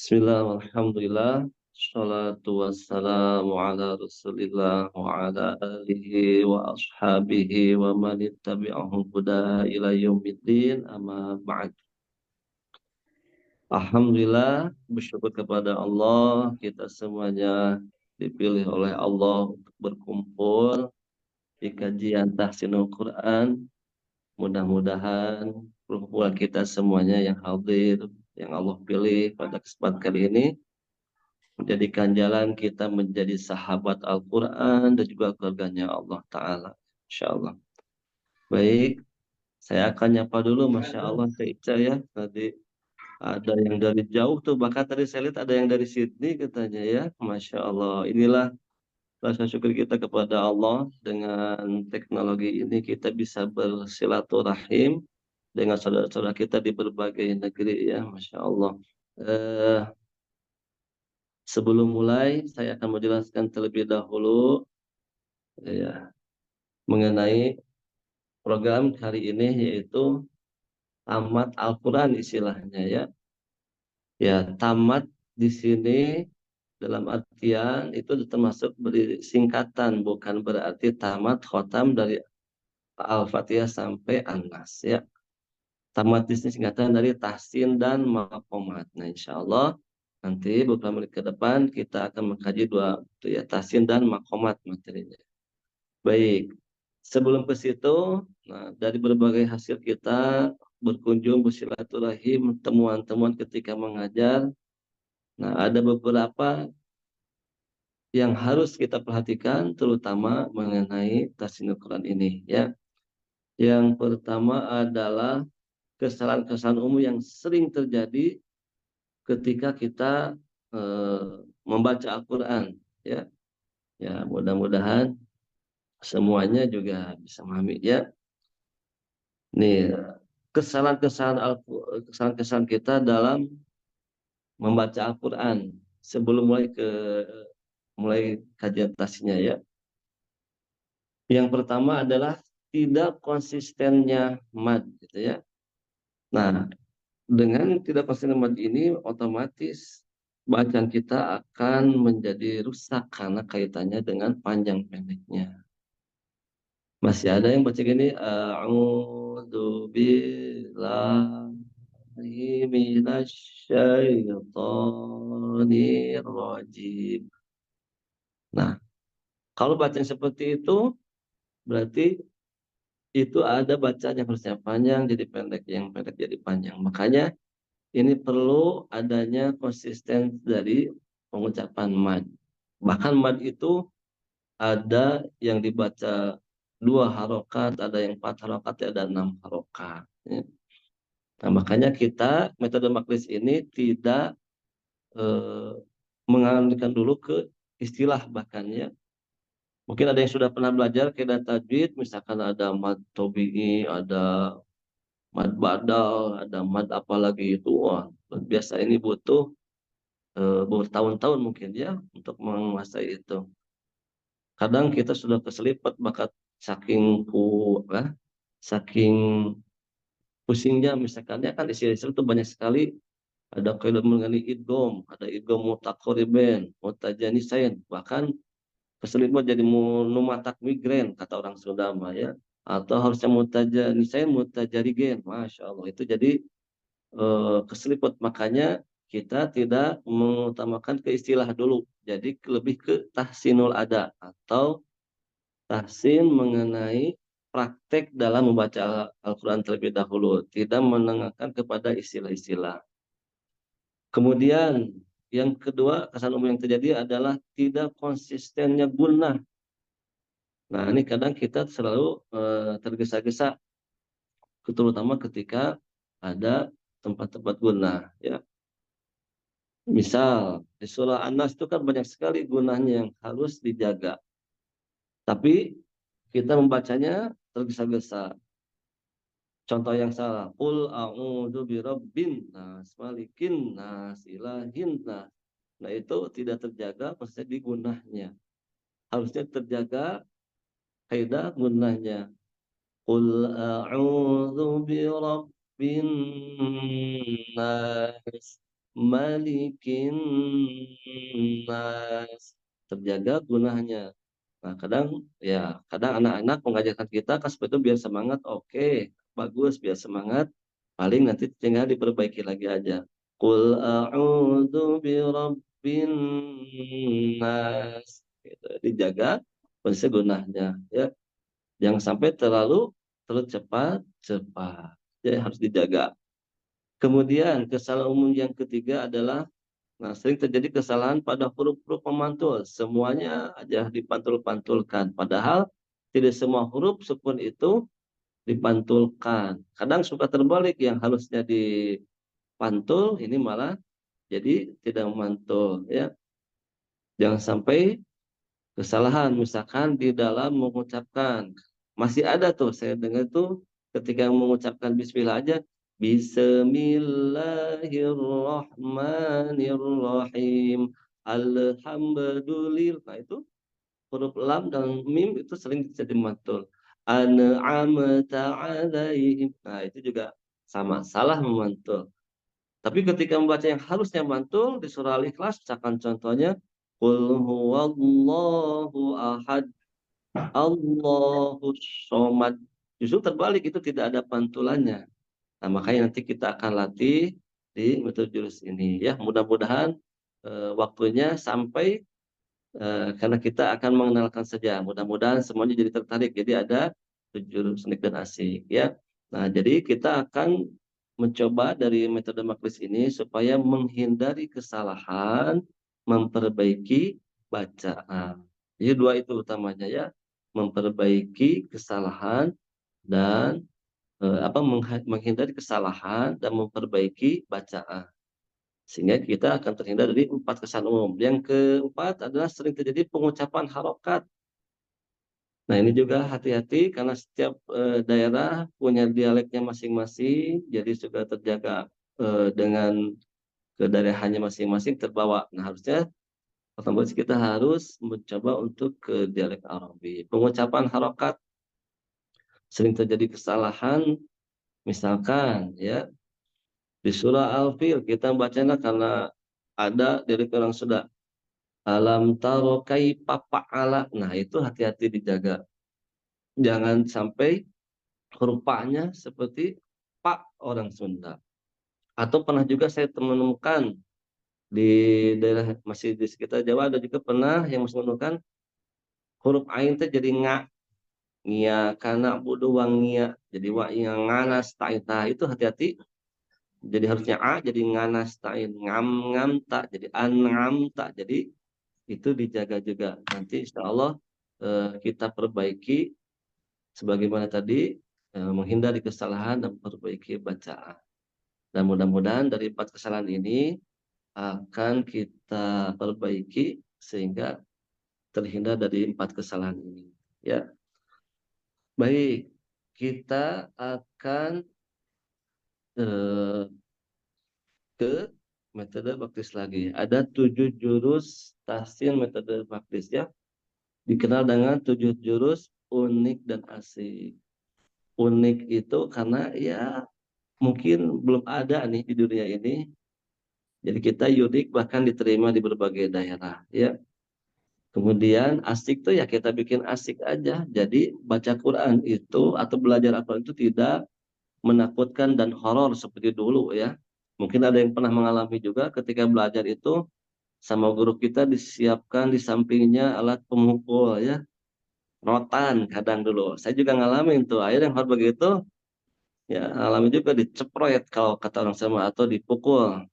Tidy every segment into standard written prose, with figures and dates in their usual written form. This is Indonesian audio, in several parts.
Bismillah, alhamdulillah, salatu wassalamu ala rasulillah wa ala alihi wa ashabihi wa man ittabi'ahum huda ila yaumiddin amma ba'd. Alhamdulillah, bersyukur kepada Allah, kita semuanya dipilih oleh Allah untuk berkumpul di kajian tahsinul Quran. Mudah-mudahan perkumpulan kita semuanya yang hadir, yang Allah pilih pada kesempatan kali ini menjadikan jalan kita menjadi sahabat Al-Quran dan juga keluarganya Allah Ta'ala. Insya Allah. Baik, saya akan nyapa dulu. Masya Allah, Teh Ica ya. Tadi ada yang dari jauh tuh, bahkan tadi saya lihat ada yang dari Sydney katanya ya. Masya Allah, inilah rasa syukur kita kepada Allah. Dengan teknologi ini kita bisa bersilaturahim dengan saudara-saudara kita di berbagai negeri ya. Masya Allah. Eh, Sebelum mulai, saya akan menjelaskan terlebih dahulu ya mengenai program hari ini, yaitu tamat Al-Quran istilahnya ya. Ya, tamat di sini dalam artian itu termasuk beri singkatan, bukan berarti tamat khotam dari Al-Fatihah sampai An-Nas ya. Tamat di sini singkatan dari tahsin dan maqamat. Nah, insya Allah nanti beberapa menit ke depan kita akan mengkaji dua itu ya, tahsin dan maqamat materinya. Baik, sebelum ke situ, nah, dari berbagai hasil kita berkunjung bersilaturahim, temuan-temuan ketika mengajar, nah ada beberapa yang harus kita perhatikan, terutama mengenai tahsinul Quran ini, ya. Yang pertama adalah kesalahan-kesalahan umum yang sering terjadi ketika kita eh, membaca Al-Quran, ya. Ya, mudah-mudahan semuanya juga bisa memahami, ya. Nih, kesalahan-kesalahan kita dalam membaca Al-Quran sebelum mulai kajian tasnya ya. Yang pertama adalah tidak konsistennya mad gitu ya. Nah, dengan tidak konsistennya mad ini otomatis bacaan kita akan menjadi rusak karena kaitannya dengan panjang pendeknya. Masih ada yang baca gini, a'udzu minasyaitonir rajim. Nah, kalau bacaan seperti itu berarti itu ada bacaan yang harusnya panjang jadi pendek, yang pendek jadi panjang. Makanya ini perlu adanya konsisten dari pengucapan mad. Bahkan mad itu ada yang dibaca 2 harokat, ada yang 4 harokat, ada 6 harokat. Ya. Nah, makanya kita metode maklis ini tidak eh, mengalihkan dulu ke istilah bahkan ya. Mungkin ada yang sudah pernah belajar kaidah tajwid, misalkan ada mad tobi'i, ada mad badal, ada mad apalagi itu, wah, biasa ini butuh bertahun-tahun mungkin ya untuk menguasai itu. Kadang kita sudah keselipet bakat saking saking pusingnya, misalkan ya kan istilah-istilah itu banyak sekali. Ada kaidah mengenai idgham, ada idgham mutaqaribain, mutajanisain, bahkan keselipet jadi numatak migren kata orang Sunda mah ya, atau harusnya mutajanisain mutajarigen, masya Allah itu jadi keselipet. Makanya kita tidak mengutamakan ke istilah dulu, jadi lebih ke tahsinul ada atau tahsin mengenai praktek dalam membaca Al-Quran terlebih dahulu, tidak menengahkan kepada istilah-istilah. Kemudian yang kedua, kesalahan umum yang terjadi adalah tidak konsistennya gunnah. Nah, ini kadang kita selalu tergesa-gesa, terutama ketika ada tempat-tempat gunnah. Ya. Misal, di surah An-Nas itu kan banyak sekali gunahnya yang harus dijaga. Tapi kita membacanya tergesa-gesa. Contoh yang salah, qul a'udzu birabbin nas, malikin nas, ilahin nas. Nah, itu tidak terjaga maksudnya di gunahnya. Harusnya terjaga kaidah gunahnya. Qul a'udzu birabbin nas. malikin nas, terjaga gunahnya. Nah, kadang anak-anak mengajarkan kita kan seperti itu biar semangat, oke, bagus, biar semangat, paling nanti tinggal diperbaiki lagi aja. Qul a'udzu birabbin nas, gitu. Dijaga kondisi gunahnya, ya. Jangan sampai terlalu cepat. Jadi harus dijaga. Kemudian kesalahan umum yang ketiga adalah, nah, sering terjadi kesalahan pada huruf-huruf pemantul. Semuanya aja dipantul-pantulkan. Padahal tidak semua huruf sukun itu dipantulkan. Kadang suka terbalik, yang harusnya dipantul ini malah jadi tidak memantul. Ya, jangan sampai kesalahan. Misalkan di dalam mengucapkan, masih ada tuh saya dengar tuh ketika mengucapkan Bismillah aja, Bismillahirrahmanirrahim. Alhamdulillah. Nah, itu huruf lam dan mim itu sering jadi mantul. An'amta alaihim. Nah, itu juga sama, salah memantul. Tapi ketika membaca yang harusnya mantul di surah Al-Ikhlas, misalkan contohnya, Qul huwallahu ahad, Allahus somad. Justru terbalik, itu tidak ada pantulannya. Nah, makanya nanti kita akan latih di metode jurus ini, ya. Mudah-mudahan waktunya sampai, karena kita akan mengenalkan saja. Mudah-mudahan semuanya jadi tertarik. Jadi ada jurus unik dan asik, ya. Nah, jadi kita akan mencoba dari metode maklis ini supaya menghindari kesalahan, memperbaiki bacaan. Jadi dua itu utamanya, ya. Memperbaiki kesalahan dan menghindari kesalahan dan memperbaiki bacaan, sehingga kita akan terhindar dari empat kesalahan umum. Yang keempat adalah sering terjadi pengucapan harokat. Nah, ini juga hati-hati karena setiap daerah punya dialeknya masing-masing, jadi juga terjaga dengan kedaerahannya masing-masing terbawa. Nah, harusnya otomatis kita harus mencoba untuk ke dialek Arabi. Pengucapan harokat sering terjadi kesalahan, misalkan, ya, di surah Al-Fil kita bacanya karena ada dari orang sudah alam taro kaifa fa'ala. Nah, itu hati-hati dijaga. Jangan sampai huruf pa-nya seperti pak orang Sunda. Atau pernah juga saya menemukan di daerah masih di sekitar Jawa, ada juga pernah yang menemukan huruf ain teh jadi nga, ngia kana budu wangia. Jadi wa yang nganas ta'ita, itu hati-hati. Jadi harusnya a jadi nganas ta'in, ngam ngam tak jadi an ngam tak. Jadi itu dijaga juga. Nanti insya Allah kita perbaiki sebagaimana tadi, menghindari kesalahan dan memperbaiki bacaan. Dan mudah-mudahan dari empat kesalahan ini akan kita perbaiki sehingga terhindar dari empat kesalahan ini. Ya, baik, kita akan eh, ke metode praktis lagi. Ada 7 jurus tahsin metode praktis, ya. Dikenal dengan 7 jurus unik dan asik. Unik itu karena ya mungkin belum ada nih di dunia ini. Jadi kita unik bahkan diterima di berbagai daerah, ya. Kemudian asik tuh ya kita bikin asik aja. Jadi baca Quran itu atau belajar Al-Quran itu tidak menakutkan dan horor seperti dulu, ya. Mungkin ada yang pernah mengalami juga ketika belajar itu sama guru kita disiapkan di sampingnya alat pemukul, ya. Rotan kadang dulu. Saya juga ngalamin tuh. Akhirnya yang hal begitu, ya ngalamin juga diceproyet kalau kata orang sama atau dipukul.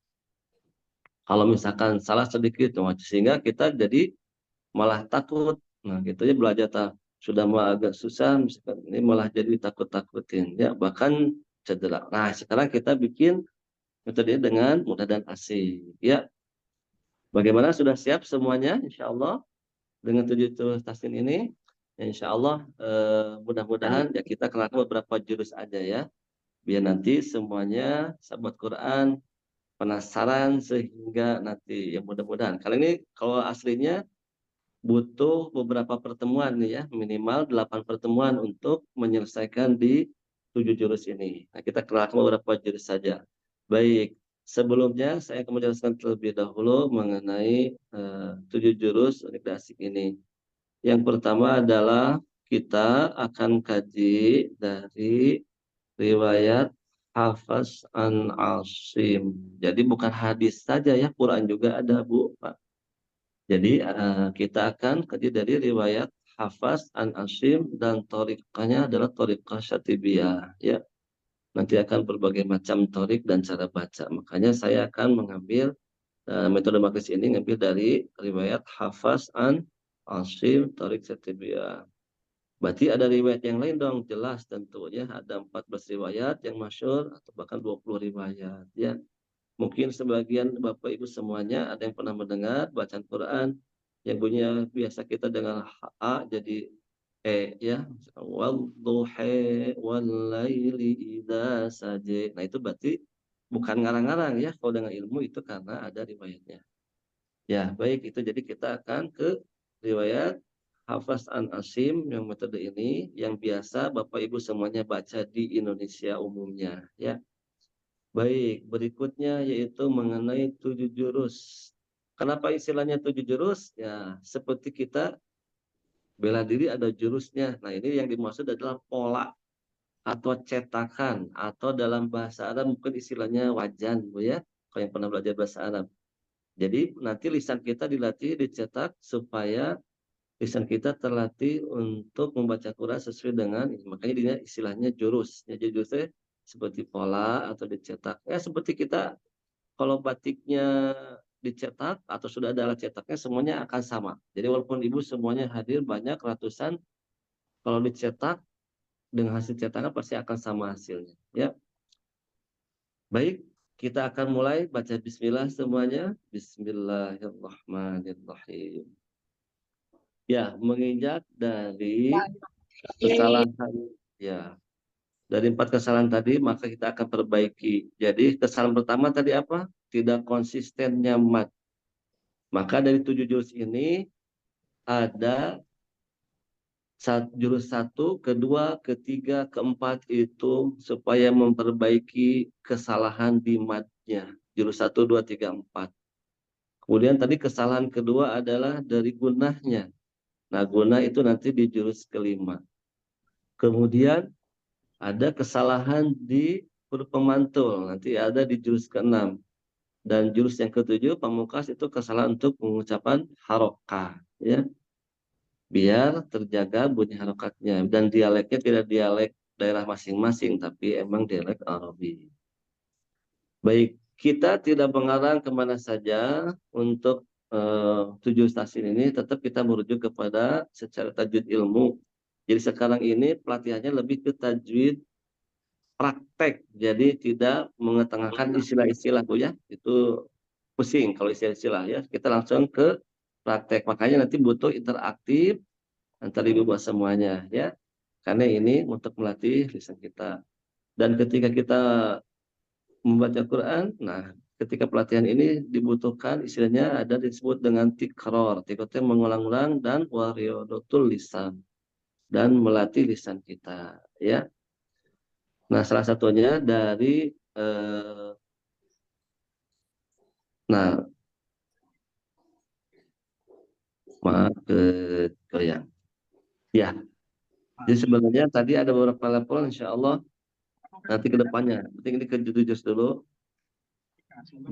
Kalau misalkan salah sedikit, sehingga kita jadi malah takut. Nah, gitu ya belajar sudah mah agak susah, misalkan ini malah jadi takut-takutin, ya, bahkan cedera. Nah, sekarang kita bikin metode dengan mudah dan asik, ya. Bagaimana, sudah siap semuanya? Insya Allah dengan 7 tahsin ini, ya, insya Allah mudah-mudahan ya kita kenakan beberapa jurus aja, ya, biar nanti semuanya sahabat Quran penasaran sehingga nanti ya mudah-mudahan. Kali ini kalau aslinya butuh beberapa pertemuan nih, ya, minimal 8 pertemuan untuk menyelesaikan di 7 jurus ini. Nah, kita kenalkan beberapa jurus saja. Baik, Sebelumnya saya akan menjelaskan terlebih dahulu mengenai 7 jurus unik dan asik ini. Yang pertama adalah kita akan kaji dari riwayat Hafs an Asim. Jadi bukan hadis saja ya, Quran juga ada Bu, Pak. Jadi kita akan kaji dari riwayat Hafs an Asim dan torikanya adalah torikah Syatibiyah ya. Nanti akan berbagai macam torik dan cara baca. Makanya saya akan mengambil metode makis ini ngambil dari riwayat Hafs an Asim torik Syatibiyah. Berarti ada riwayat yang lain dong, jelas tentunya ada 14 riwayat yang masyhur atau bahkan 20 riwayat ya. Mungkin sebagian Bapak Ibu semuanya ada yang pernah mendengar bacaan Quran yang bunyinya biasa kita dengan A jadi ya. Wadduha wallaili idza saja. Nah, itu berarti bukan ngarang-ngarang ya, kalau dengan ilmu itu karena ada riwayatnya. Ya, baik itu jadi kita akan ke riwayat Hafs an Asim yang metode ini yang biasa Bapak Ibu semuanya baca di Indonesia umumnya ya. Baik, berikutnya yaitu mengenai 7 jurus. Kenapa istilahnya 7 jurus? Ya, seperti kita bela diri ada jurusnya. Nah, ini yang dimaksud adalah pola atau cetakan atau dalam bahasa Arab mungkin istilahnya wajan, Bu ya. Kalau yang pernah belajar bahasa Arab. Jadi nanti lisan kita dilatih, dicetak supaya lisan kita terlatih untuk membaca Quran sesuai dengan makanya dia istilahnya jurus. Jadi jurusnya seperti pola atau dicetak. Ya seperti kita kalau batiknya dicetak atau sudah ada alat cetaknya semuanya akan sama. Jadi walaupun ibu semuanya hadir banyak ratusan, kalau dicetak dengan hasil cetakan pasti akan sama hasilnya. Ya, baik. Kita akan mulai baca Bismillah semuanya. Bismillahirrahmanirrahim. Ya, menginjak dari kesalahan, ya, dari 4 kesalahan tadi, maka kita akan perbaiki. Jadi kesalahan pertama tadi apa? Tidak konsistennya mat. Maka dari 7 jurus ini ada jurus 1, kedua, ketiga, keempat itu supaya memperbaiki kesalahan di matnya. Jurus 1, 2, 3, 4. Kemudian tadi kesalahan kedua adalah dari gunahnya. Nah, gunah itu nanti di jurus kelima. Kemudian ada kesalahan di huruf pemantul, nanti ada di jurus ke-6. Dan jurus yang ke-7, pamungkas itu kesalahan untuk pengucapan harokah. Ya. Biar terjaga bunyi harokatnya. Dan dialeknya tidak dialek daerah masing-masing, tapi emang dialek Arabi. Baik, kita tidak mengarang kemana saja untuk 7 stasiun ini, tetap kita merujuk kepada secara tajwid ilmu. Jadi sekarang ini pelatihannya lebih ke tajwid praktek, jadi tidak mengetengahkan istilah-istilah Bu ya, itu pusing kalau istilah-istilah ya. Kita langsung ke praktek, makanya nanti butuh interaktif antar ibu buat semuanya ya, karena ini untuk melatih lisan kita. Dan ketika kita membaca Quran, nah ketika pelatihan ini dibutuhkan istilahnya ada disebut dengan tikror. Tikror itu mengulang-ulang dan wariodotul lisan dan melatih lisan kita ya. Nah, salah satunya dari nah, maaf ke yang ya. Jadi sebenarnya tadi ada beberapa laporan, insya Allah nanti ke depannya. Penting ini ke judul dulu.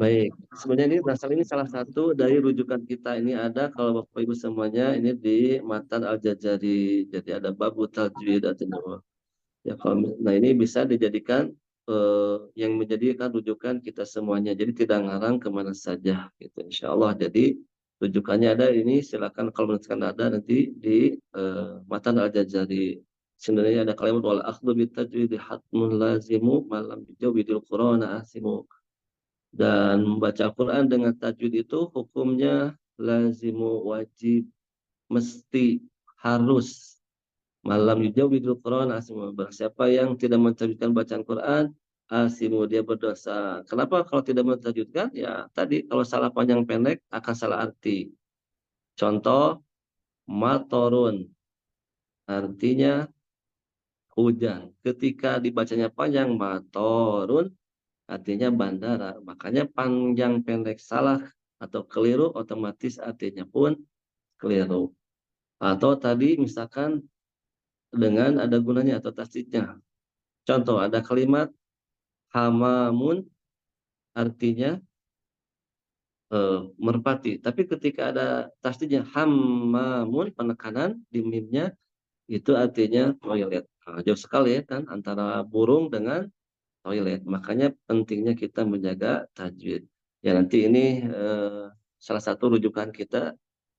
Baik, sebenarnya ini dasar ini salah satu dari rujukan kita. Ini ada kalau Bapak Ibu semuanya ini di Matan Al-Jazari. Jadi ada babu tajwid atau ya kalau nah ini bisa dijadikan yang menjadikan rujukan kita semuanya. Jadi tidak ngarang kemana saja gitu insya Allah. Jadi rujukannya ada ini silakan kalau misalkan ada nanti di Matan Al-Jazari. Sebenarnya ada kalimat wal akhdhu bit tajwid hatmun lazimu malam bijawidil qur'ana asimu. Dan membaca Al-Quran dengan tajwid itu hukumnya lazimu wajib, mesti, harus. Malam yujawidul Quran asimu. Siapa yang tidak mentajwidkan bacaan Quran, asimu dia berdosa. Kenapa kalau tidak mentajwidkan? Ya tadi kalau salah panjang pendek akan salah arti. Contoh, matorun. Artinya hujan. Ketika dibacanya panjang, matorun. artinya bandara. Makanya panjang pendek salah atau keliru otomatis artinya pun keliru. Atau tadi misalkan dengan ada gunanya atau tasdidnya. Contoh ada kalimat hamamun artinya merpati. Tapi ketika ada tasdidnya hamamun penekanan di mimnya itu artinya toilet. Nah, jauh sekali ya kan antara burung dengan toilet. Makanya pentingnya kita menjaga tajwid. Ya nanti ini salah satu rujukan kita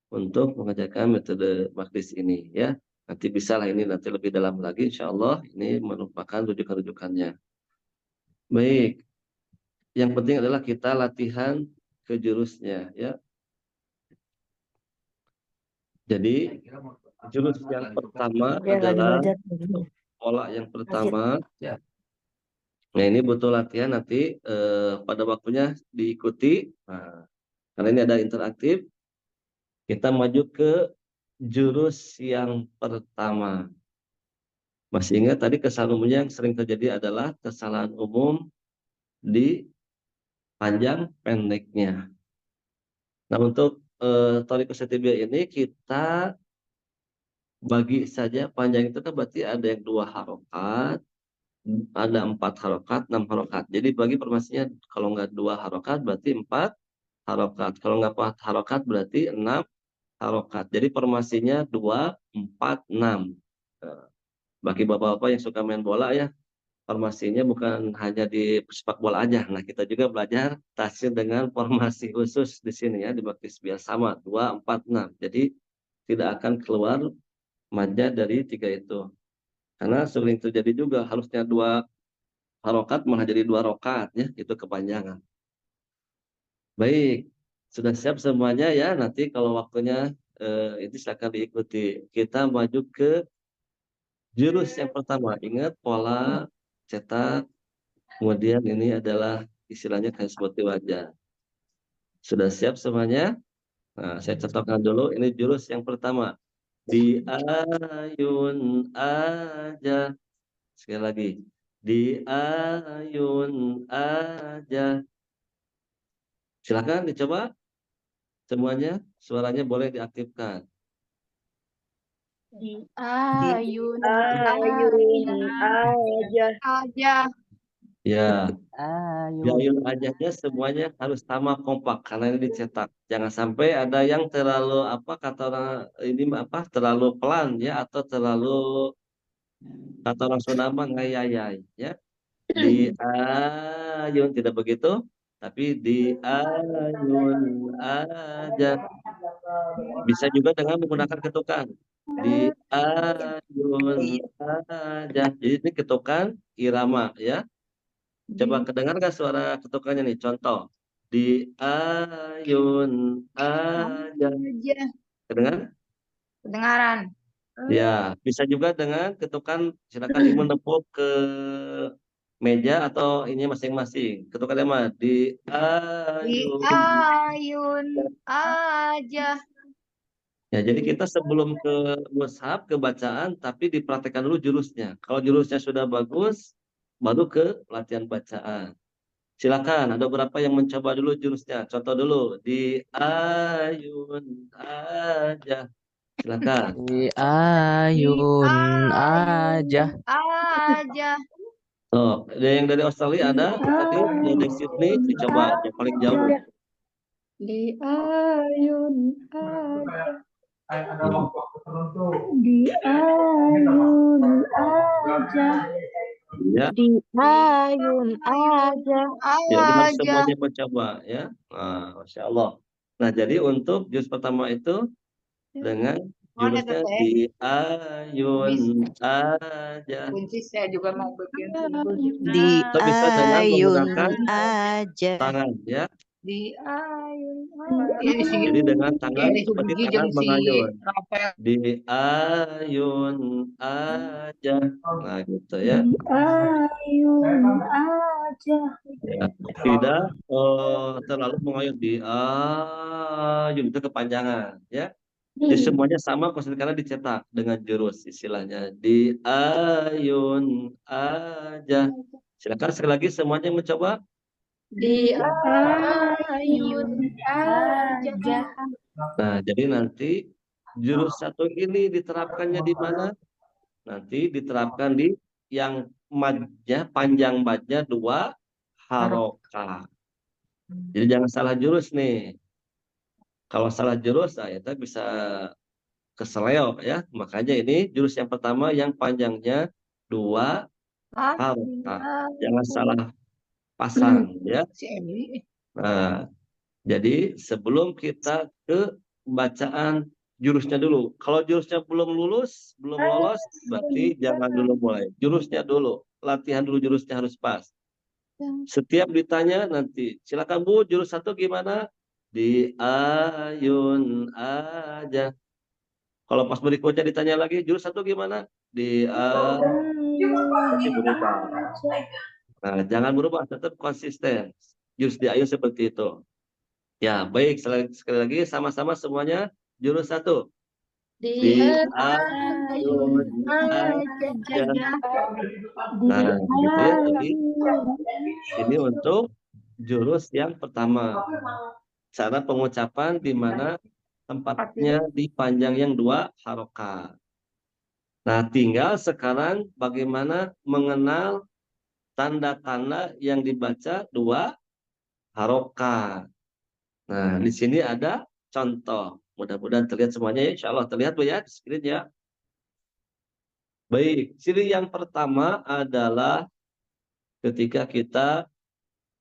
untuk mengajarkan metode makdis ini ya. Nanti bisalah ini nanti lebih dalam lagi insya Allah ini merupakan rujukan-rujukannya. Baik, yang penting adalah kita latihan ke jurusnya ya. Jadi jurus yang pertama Dia lagi adalah ngajar. pola yang pertama. Nah ini butuh latihan nanti pada waktunya diikuti. Nah, karena ini ada interaktif, kita maju ke jurus yang pertama. Masih ingat tadi kesalahan umum yang sering terjadi adalah kesalahan umum di panjang pendeknya. Nah untuk Thorikus Setibia ini kita bagi saja panjang itu kan berarti ada yang 2 harokat, ada 4 harokat, 6 harokat. Jadi bagi formasinya kalau nggak 2 harokat berarti 4 harokat. Kalau nggak 4 harokat berarti 6 harokat. Jadi formasinya 2, 4, 6. Nah, bagi bapak-bapak yang suka main bola ya, formasinya bukan hanya di sepak bola aja. Nah kita juga belajar tasir dengan formasi khusus di sini ya di baktis biasa sama 2, 4, 6. Jadi tidak akan keluar manja dari 3 itu. Karena sering terjadi juga harusnya 2 harokat malah jadi 2 rokat ya, itu kepanjangan. Baik, sudah siap semuanya ya. Nanti kalau waktunya itu silakan diikuti. Kita maju ke jurus yang pertama. Ingat pola cetak. Kemudian ini adalah istilahnya kayak seperti wajah. Sudah siap semuanya? Nah, saya contohkan dulu. Ini jurus yang pertama. Di ayun aja. Sekali lagi. Di ayun aja. Silakan dicoba semuanya. Suaranya boleh diaktifkan. Di ayun Ayun aja. Ya, di ayun. ayun ajanya semuanya harus sama kompak karena ini dicetak. Jangan sampai ada yang terlalu apa kata orang ini apa terlalu pelan ya atau terlalu kata orang Sunda mah ngayayay ya. Di ayun tidak begitu, tapi di ayun aja. Bisa juga dengan menggunakan ketukan. Di ayun aja. Jadi ini ketukan irama ya. Coba kedengar nggak suara ketukannya nih? Contoh. Di ayun aja. Aja. Kedengar? Kedengaran. Ya, bisa juga dengan ketukan silakan ibu menepuk ke meja atau ini masing-masing. Ketukannya mah di Di ayun. ayun aja. Ya, jadi kita sebelum ke mushaf, ke bacaan, tapi dipraktekkan dulu jurusnya. Kalau jurusnya sudah bagus, baru ke latihan bacaan. Silakan, ada beberapa yang mencoba dulu jurusnya. Contoh dulu, di ayun aja. Silakan. Di Di ayun aja. ayun aja. Oh, ada yang dari Australia ada tadi, dari Sydney, dicoba yang paling jauh. Di ayun aja. Hmm. Di ayun aja. Ya, Di ayun aja. ya ini harus Aja. semuanya mencoba ya. Nah, Masya Allah. Nah, jadi untuk jurus pertama itu dengan Mana tuh jurusnya teh? di ayun aja. Kunci saya juga mau bikin. Di Atau bisa dengan menggunakan ayun aja. tangan ya. Di ayun aja. Ini si Jadi dengan tangan ini seperti Sugi tangan jeung si mengayun. Rafael. Di ayun aja. Nah, gitu ya. Di ayun aja. Ya. Tidak terlalu mengayun di ayun itu kepanjangan ya. Jadi semuanya sama konsisten karena dicetak dengan jurus istilahnya di ayun aja. Silakan sekali lagi semuanya mencoba. Di ayun aja. Nah, jadi nanti jurus satu ini diterapkannya di mana? Nanti diterapkan di yang madnya, panjang madnya 2 harokah. Jadi jangan salah jurus nih. Kalau salah jurus, nah, kita bisa keseleo ya. Makanya ini jurus yang pertama yang panjangnya 2 harokah. Jangan salah pasang ya. Si Emily. Nah, jadi sebelum kita ke bacaan jurusnya dulu. Kalau jurusnya belum lolos, berarti jangan dulu mulai. Jurusnya dulu, latihan dulu jurusnya harus pas. Setiap ditanya nanti, silakan Bu, jurus satu gimana? Di ayun aja. Kalau pas berikutnya ditanya lagi, jurus satu gimana? Di nanti berubah. Nah, jangan berubah, tetap konsisten. Jurus di ayun seperti itu. Ya, baik. Sekali lagi sama-sama semuanya jurus satu. Di ayun aja. Nah, gitu ya. Jadi ini untuk jurus yang pertama. Cara pengucapan di mana tempatnya di panjang yang 2 harokat. Nah, tinggal sekarang bagaimana mengenal tanda-tanda yang dibaca 2 harokat. Nah, di sini ada contoh. Mudah-mudahan terlihat semuanya ya. Insya Allah terlihat Bu ya di screen ya. Baik, ciri yang pertama adalah ketika kita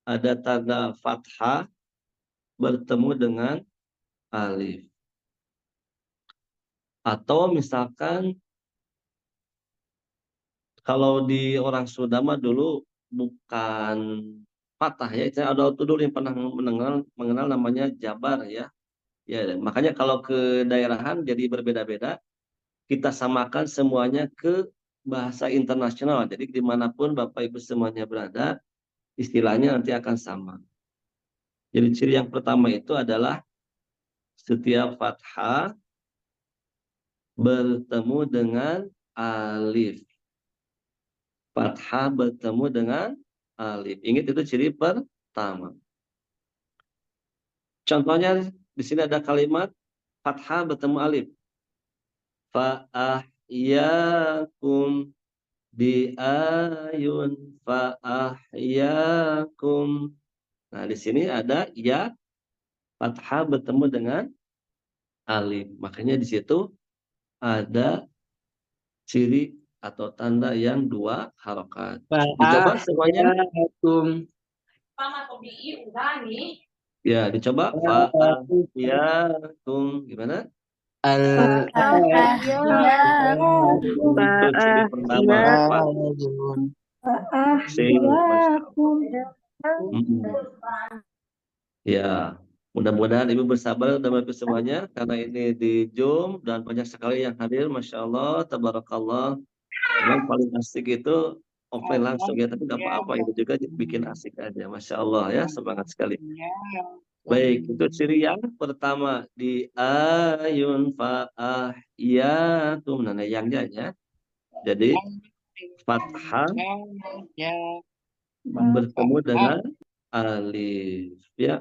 ada tanda fathah bertemu dengan alif. Atau misalkan kalau di orang Sunda mah dulu bukan fathah ya, saya ada dulu yang pernah mengenal namanya jabar ya. Ya, makanya kalau ke daerahan jadi berbeda-beda, kita samakan semuanya ke bahasa internasional. Jadi dimanapun Bapak Ibu semuanya berada, istilahnya nanti akan sama. Jadi ciri yang pertama itu adalah setiap fathah bertemu dengan alif. Fathah bertemu dengan alif. Ingat itu ciri pertama. Contohnya di sini ada kalimat fathah bertemu alif. Fa'ahyakum di ayun fa'ahyakum. Nah, di sini ada ya fathah bertemu dengan alif. Makanya di situ ada ciri atau tanda yang 2 harokat. Dicoba semuanya. Fa'ahyakum. Ya, dicoba. Fa'ahyakum. Gimana? Itu ciri pertama. Fa'ahyakum. Masya Allah. Ya, mudah-mudahan Ibu bersabar dan Bapak semuanya karena ini di Zoom dan banyak sekali yang hadir. Masya Allah, tabarakallah. Memang paling asik itu offline langsung ya, tapi nggak apa-apa, itu juga bikin asik aja. Masya Allah ya, semangat sekali. Baik, itu ciri yang pertama di ayun fa'ah yatum. Nah, yangnya ya. Jadi fathah bertemu dengan alif ya.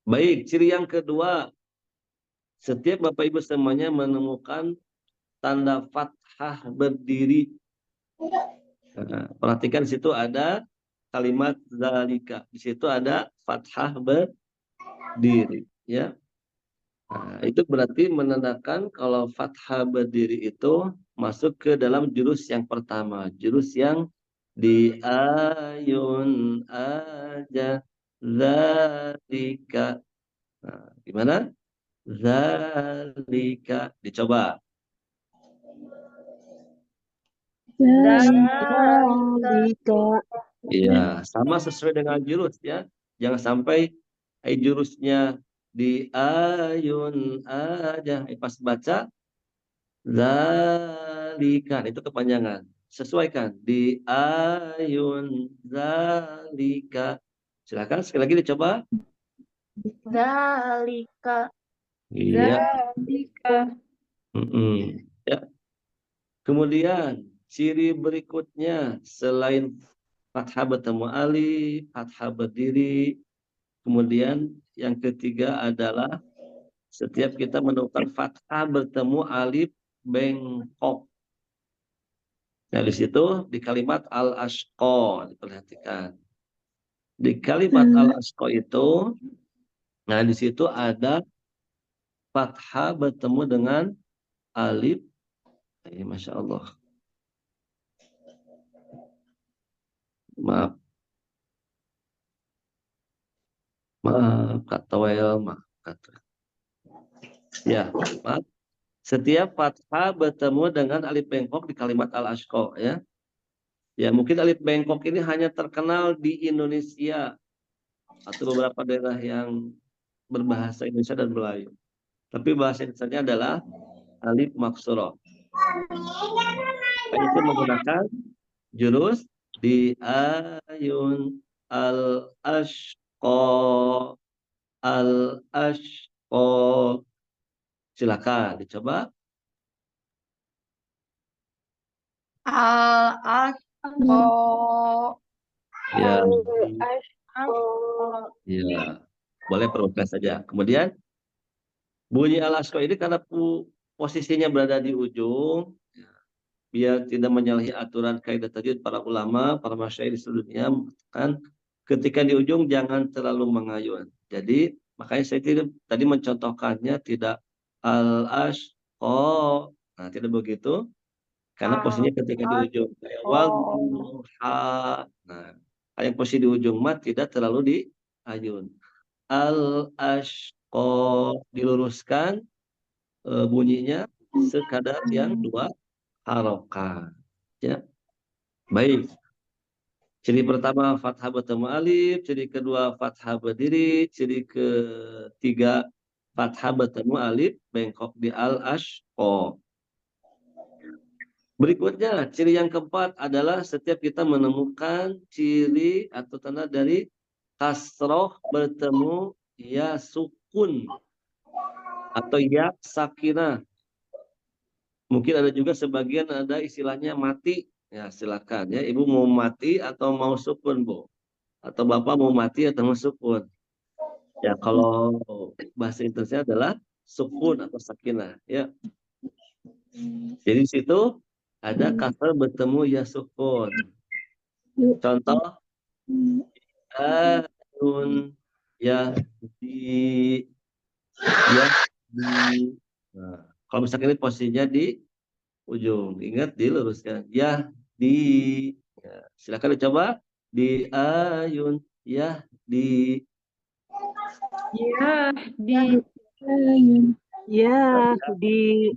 Baik, ciri yang kedua, setiap Bapak Ibu semuanya menemukan tanda fathah berdiri. Nah, perhatikan di situ ada kalimat zalika. Di situ ada fathah berdiri ya. Nah, itu berarti menandakan kalau fathah berdiri itu masuk ke dalam jurus yang pertama, jurus yang di ayun aja zalika. Nah, gimana? Zalika. Dicoba. Zalika. Iya, sama sesuai dengan jurus ya. Jangan sampai jurusnya di ayun aja. Pas baca zalika itu kepanjangan. Sesuaikan di ayun zalika. Silakan sekali lagi dicoba. Zalika. Iya. Zalika. Ya. Kemudian ciri berikutnya selain fathah bertemu alif, fathah berdiri. Kemudian yang ketiga adalah setiap kita menemukan fathah bertemu alif bengkok. Nah, di situ di kalimat al-asqa diperhatikan. Di kalimat al-asqa itu, nah di situ ada fathah bertemu dengan alif. Masya Allah. Maaf, Kak Towel, maaf. Ya, maaf. Setiap fathah bertemu dengan alif bengkok di kalimat al-asqa ya. Ya, mungkin alif bengkok ini hanya terkenal di Indonesia atau beberapa daerah yang berbahasa Indonesia dan Melayu. Tapi bahasa Indonesia adalah alif maksurah. Itu menggunakan jurus di ayun al-asqa al-asqa. Silakan dicoba. Al-asqa. Ya, Al-asqa. ya. Boleh perlukan saja. Kemudian bunyi al-asqa ini karena posisinya berada di ujung, biar tidak menyalahi aturan kaidah tajwid para ulama, para masyayikh di seluruh dunia mengatakan ketika di ujung jangan terlalu mengayun. Jadi makanya saya tadi mencontohkannya tidak al-asqa. Nah, tidak begitu karena posisinya ketika di ujung kayak wadduha. Nah, yang posisi di ujung mah tidak terlalu diayun. Al-asqa diluruskan bunyinya sekadar yang dua harokat. Ya, baik. Ciri pertama fathah bertemu alif, ciri kedua fathah berdiri, ciri ketiga fathah bertemu alif bengkok di al-asqa. Berikutnya, ciri yang keempat adalah setiap kita menemukan ciri atau tanda dari kasroh bertemu ya sukun atau ya sakinah. Mungkin ada juga sebagian ada istilahnya mati. Ya, silakan ya. Ibu mau mati atau mau sukun, Bu? Atau Bapak mau mati atau mau sukun? Ya, kalau bahasa Indonesia adalah sukun atau sakinah, ya. Jadi di situ ada kasar bertemu ya sukun. Contoh ayun ya di ya di. Nah, kalau misalkan ini posisinya di ujung, ingat diluruskan ya di. Ya, silakan dicoba di ayun ya di. Ya, di Ya, di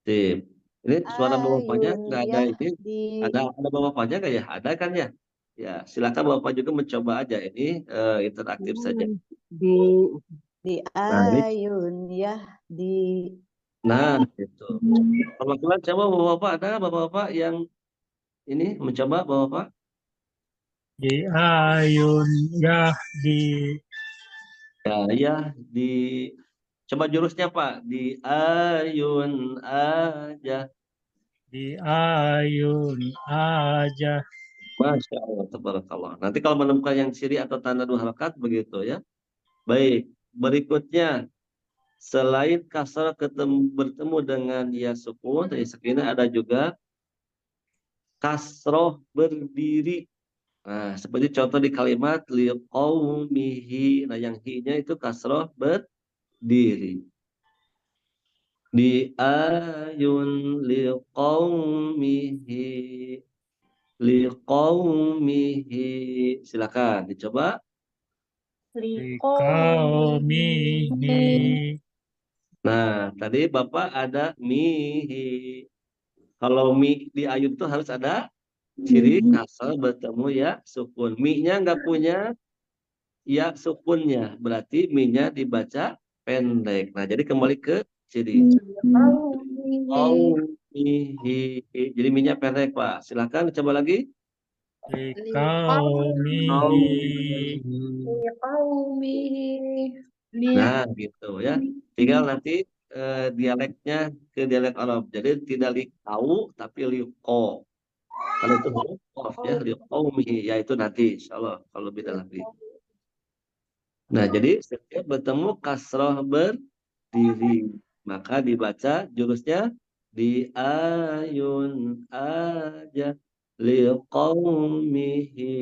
Sip. Ini suara bapaknya Ayun nggak ada ini, Yahdi ada bapaknya nggak ya? Ada kan ya? Ya, silakan bapak juga mencoba aja ini interaktif saja. di di Nah ini, Ayun Yahdi nah itu. Kebetulan coba bapak ada bapak-bapak yang ini mencoba bapak. Di ayun ya di Ya di coba jurusnya Pak di ayun aja. ayun aja. Masya Allah, tabarakallah. Nanti kalau menemukan yang ciri atau tanda dua harakat begitu ya. Baik, berikutnya selain kasar bertemu dengan ya sukun, ya sakinah ada juga kasroh berdiri. Nah, seperti contoh di kalimat liqaumihi. Nah, yang hi-nya itu kasroh berdiri. Di ayun liqaumihi. Liqaumihi. Silakan dicoba. Likaumihi Nah, tadi Bapak ada mihi. Kalau mi di ayun itu harus ada ciri kasar bertemu ya sukun. Mi-nya nggak punya ya sukunnya. Berarti mi-nya dibaca pendek. Nah, jadi kembali ke ciri. Oh, mihi. Jadi mi-nya pendek, Pak. Silakan coba lagi. likaumihi Oh. Nah, gitu ya. Tinggal nanti dialeknya ke dialek Arab. Jadi tidak likau tapi liko. Karena itu huruf qaf ya, liqaumihi, yaitu nanti insyaallah kalau beda lagi. Nah, jadi setiap bertemu kasroh berdiri, maka dibaca jurusnya di ayun aja liqaumihi.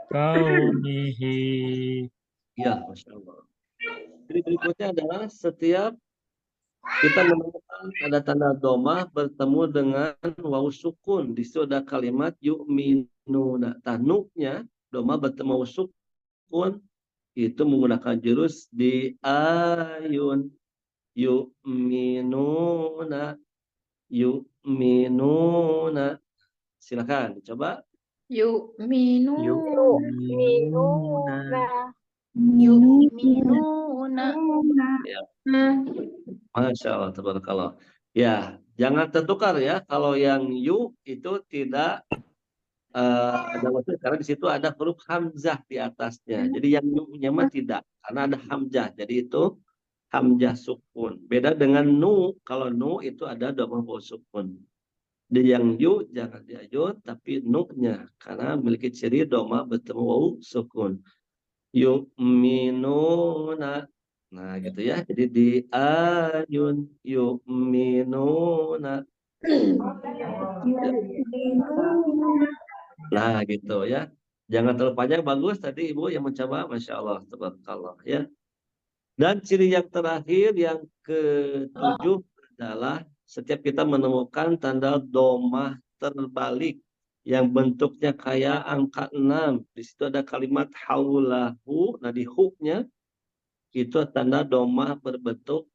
Kaumihi. Ya, Masya Allah. Jadi berikutnya adalah setiap kita menemukan tanda-tanda domah bertemu dengan wawu sukun. Di situ ada kalimat yu'minuna. Tanuknya domah bertemu wawu sukun itu menggunakan jurus di ayun. Yu'minuna. Yu'minuna. Silakan dicoba. Yu'minuna. Yu'minuna. Ya. Masya Allah, tabarakallah. Ya, jangan tertukar ya. Kalau yang yu itu tidak ada wasil karena di situ ada huruf hamzah di atasnya. Jadi yang yu-nya mah tidak, karena ada hamzah. Jadi itu hamzah sukun. Beda dengan nu. Kalau nu itu ada dhamma wawu sukun. Di yang yu jangan diajut, tapi nu-nya karena memiliki ciri dhamma bertemu wawu sukun. Yu'minuna. Nah, gitu ya. Jadi di ayun yu'minuna. Nah, gitu ya. Jangan terlalu panjang, bagus tadi Ibu yang mencoba, Masya Allah, tabarakallah ya. Dan ciri yang terakhir, yang ketujuh adalah setiap kita menemukan tanda domah terbalik yang bentuknya kayak angka 6. Di situ ada kalimat haulahu. Nah, di hu-nya itu tanda domah berbentuk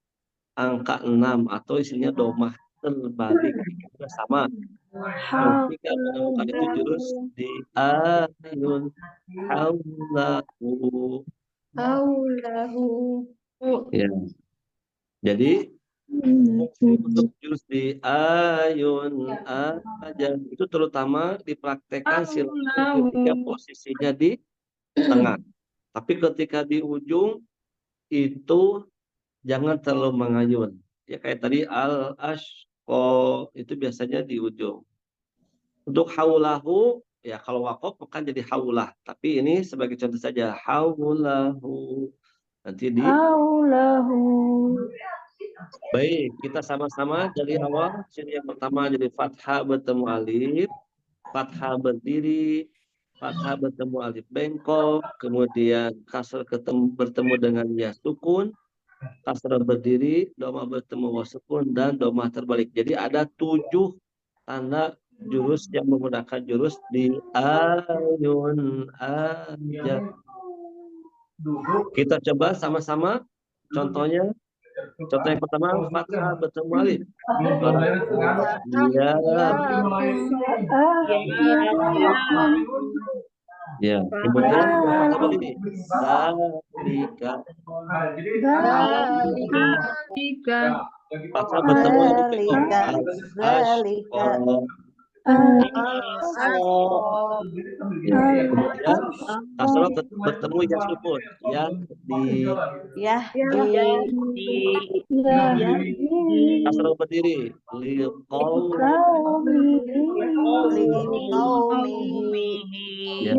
angka 6 atau isinya domah terbalik. Itu sama. Ketika menemukan itu jurus di ayun haulahu. Ya. Jadi untuk jurus di ayun aja itu terutama dipraktekkan silakan ketika posisinya di tengah. Tapi ketika di ujung itu jangan terlalu mengayun. Ya kayak tadi al-ashqa itu biasanya di ujung. Untuk haulahu ya kalau wakof kan jadi haulah. Tapi ini sebagai contoh saja haulahu. Nanti di baik, kita sama-sama dari awal. Ciri yang pertama jadi fathah bertemu alif, fathah berdiri, fathah bertemu alif bengkok, kemudian kasrah bertemu dengan ya sukun, kasrah berdiri, dhamma bertemu waw sukun, dan dhamma terbalik. Jadi ada 7 tanda jurus yang menggunakan jurus di ayun aja. Kita coba sama-sama contohnya. Contoh yang pertama, fathah bertemu alif. Ya, kemudian fathah berdiri. Dalika. Fathah bertemu alif bengkok. Ya, kemudian kasrah bertemu yang sukun. Kasrah berdiri. Ya.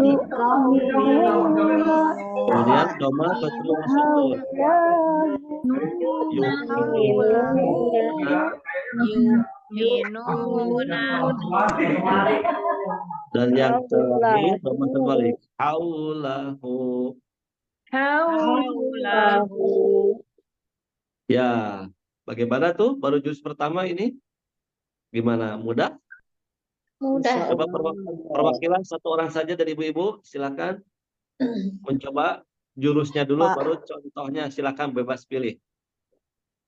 Kemudian dhamma bertemu sukun. Dan yang terakhir dhamma terbalik. Haulahu. Ya, bagaimana tuh baru jurus pertama ini? Gimana? Mudah? Mudah. Coba perwakilan satu orang saja dari ibu-ibu, silakan mencoba jurusnya dulu, baru contohnya silakan bebas pilih.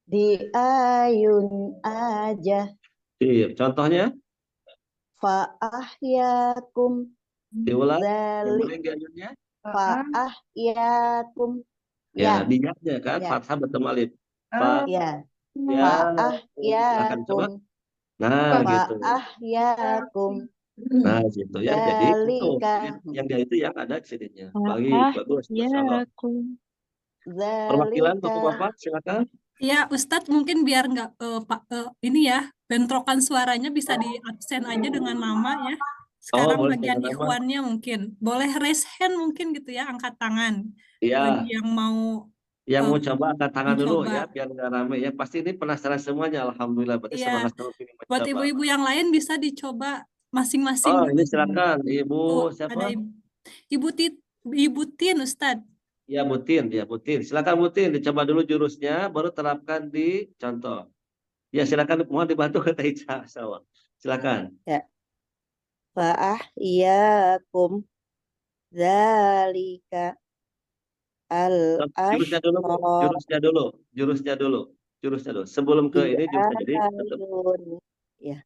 Di ayun aja. Iya, contohnya? Fa'ahyakum. Diulang. Dzalik. Fa'ahyakum. Ya, dinya kan, fathah bertemu alif. Fa'ahyakum. Nah, gitu. Fa'ahyakum. Nah, gitu ya. Jadi itu yang dia itu yang ada cirinya. Bagus. Perwakilan Bapak-bapak silakan. Ya, Ustadz mungkin biar nggak ini ya bentrokan suaranya bisa di absen aja dengan nama ya. Oh, Sekarang boleh bagian dengan nama. ikhwannya mungkin. Boleh raise hand mungkin gitu ya, angkat tangan. Bagi Iya, yang mau yang mau eh, coba angkat tangan dulu mencoba. ya, biar nggak rame ya. Pasti ini penasaran semuanya. Alhamdulillah, berarti Iya, semangat terus ini buat mencoba. ibu-ibu yang lain bisa dicoba masing-masing Oh, dulu. ini silakan Ibu Tuh, siapa? ada Ibu Tit, Ibu Tin, Ustadz. Ya, Butin, ya Butin. Silakan Butin, dicoba dulu jurusnya, baru terapkan di contoh. Ya, silakan mohon dibantu ke Taicha. Silakan. Ya. Fa'ahyakum dzalika Jurusnya dulu, Bu. al-ashqa Jurusnya dulu. Jurusnya dulu. Jurusnya dulu. Sebelum ke ini jurusnya. Jadi, tetap. diayun ya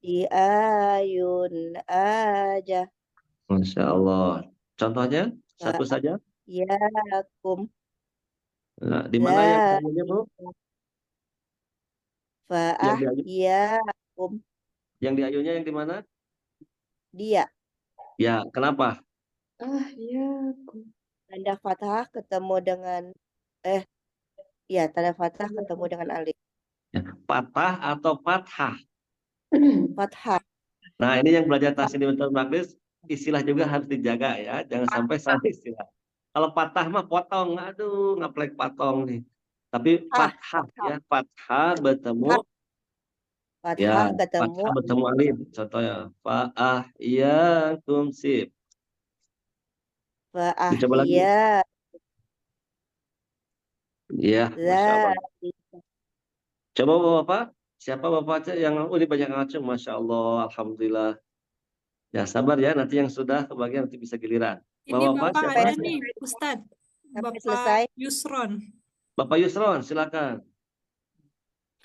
diayun aja Masya Allah. Contohnya, satu saja. fa'ahyakum Nah, di mana yang ayunnya, Bu? Yang di ayun, fa'ahyakum yang di ayunnya yang di mana? dia Ya, kenapa? Ya. tanda fathah ketemu dengan ya tanda fathah ketemu dengan alif Ya, patah atau fathah. fathah Nah, ini yang belajar tasniah untuk maghrib, istilah juga harus dijaga ya. Jangan sampai salah istilah. Kalau patah mah potong. Aduh, ngaplek potong nih. Tapi fathah ya, fathah bertemu ya, fathah ketemu fathah bertemu alif. Contohnya, fa'ah iya sip. Dicoba lagi. fa'ahya Iya, Masya Allah. dzalika Coba Bapak, siapa Bapak yang ini banyak ngacung, Masya Allah, Alhamdulillah. Ya sabar ya, nanti yang sudah kebagian nanti bisa giliran. Ini Bapak Bapak siapa? ada nih, Ustadz. sampai Bapak selesai Yusron. Bapak Yusron, silakan.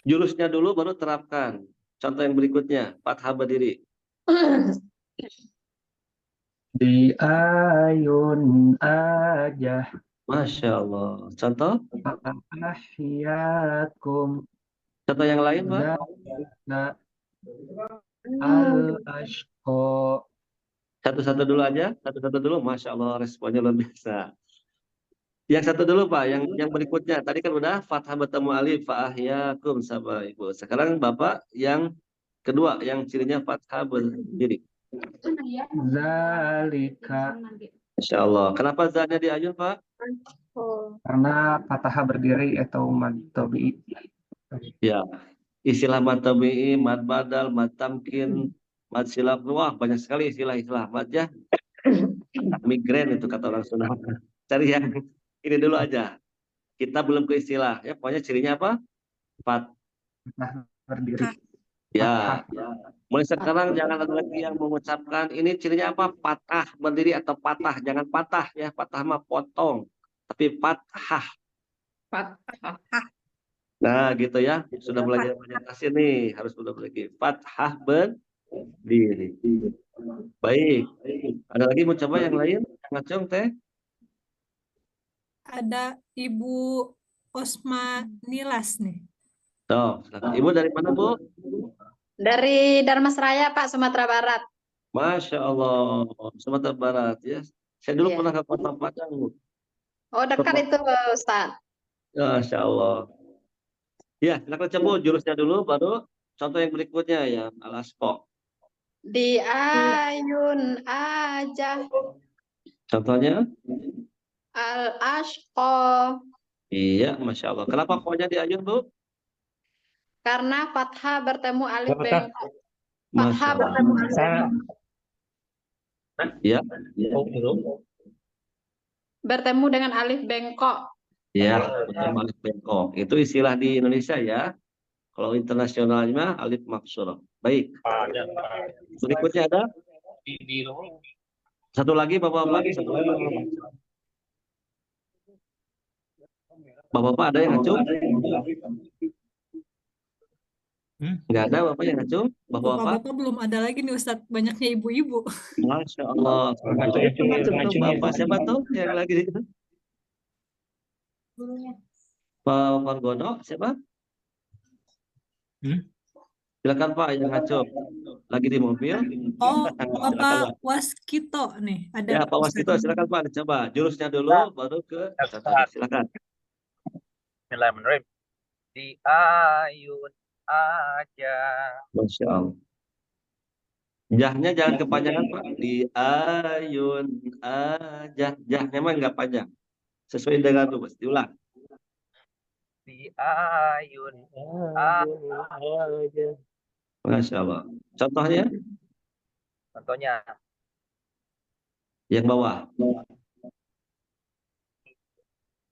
Jurusnya dulu baru terapkan. Contoh yang berikutnya, fathah berdiri. Diayun aja. Masya Allah. Contoh? Fa'ahyakum Contoh yang lain, Pak? dzalika al-ashqa. Satu-satu dulu aja. Satu-satu dulu. Masya Allah, responnya luar biasa. Yang satu dulu, Pak. Yang berikutnya. Tadi kan udah fathah bertemu alif. Fa'ahyakum, sahabat Ibu. Sekarang Bapak yang kedua, yang cirinya fathah berdiri. Dzalika Masya Allah. Kenapa zadnya diayun, Pak? karena fathah berdiri atau mad tabi'i. Ya, istilah mad tabi'i, mad badal, mad tamkin, mad silab. Wah, banyak sekali istilah-istilah mad ya. Migrain itu kata orang Sunda. Cari yang ini dulu aja. Kita belum ke istilah. Ya, pokoknya cirinya apa? Fat. Fathah berdiri. Ya, Fathah. mulai sekarang jangan ada lagi yang mengucapkan ini cirinya apa? Patah berdiri atau patah. Jangan patah ya. Patah mah potong. Tapi patah. Nah, gitu ya. Sudah belajar presentasi nih, harus sudah lagi. Fathah berdiri. Baik. Ada lagi mau coba yang lain? Ngacung teh? Ada Ibu Osma Nilas nih. Tuh, silakan. Ibu dari mana, Bu? Dari Dharmasraya, Pak, Sumatera Barat. Masya Allah, Sumatera Barat ya. Saya dulu Iya. pernah ke Kota Padang, Bu. Oh, dekat itu, Ustaz. Masya Allah. Ya, silakan coba jurusnya dulu, baru contoh yang berikutnya ya, al-asqa. Diayun aja Contohnya? al-ashqa. Iya, Masya Allah. Kenapa pokoknya diayun, Bu? Karena fathah bertemu alif Fathah. bengkok. Masya Fathah Allah. bertemu alif Saya Ya, bertemu dengan alif bengkok. ya, betul alif bengkok. Itu istilah di Indonesia ya. Kalau internasionalnya alif maksur. Baik. Berikutnya ada satu lagi Bapak-bapak, satu lagi Bapak-bapak. Bapak-bapak ada yang ngacung? Nggak ada Bapak yang ngacung? Bapak-bapak? Bapak-bapak belum ada lagi nih Ustadz. Banyaknya ibu-ibu. Masya Allah. Ngacung Bapak siapa tuh yang lagi? Pak Margono siapa? Silakan Pak yang ngacung. Lagi di mobil. Oh, Silakan, Bapak Pak. Waskito nih. Ada Ya, Pak Waskito, silakan Pak dicoba. Jurusnya dulu, baru ke contohnya. Silakan. Bismillahirrahmanirrahim. Diayun aja. Masya Allah. Jahnya jangan kepanjangan Pak. Di ayun aja. Jahnya mah nggak panjang. Sesuai dengan rumus. Diulang. Di ayun aja. Masya Allah. Contohnya Contohnya yang bawah.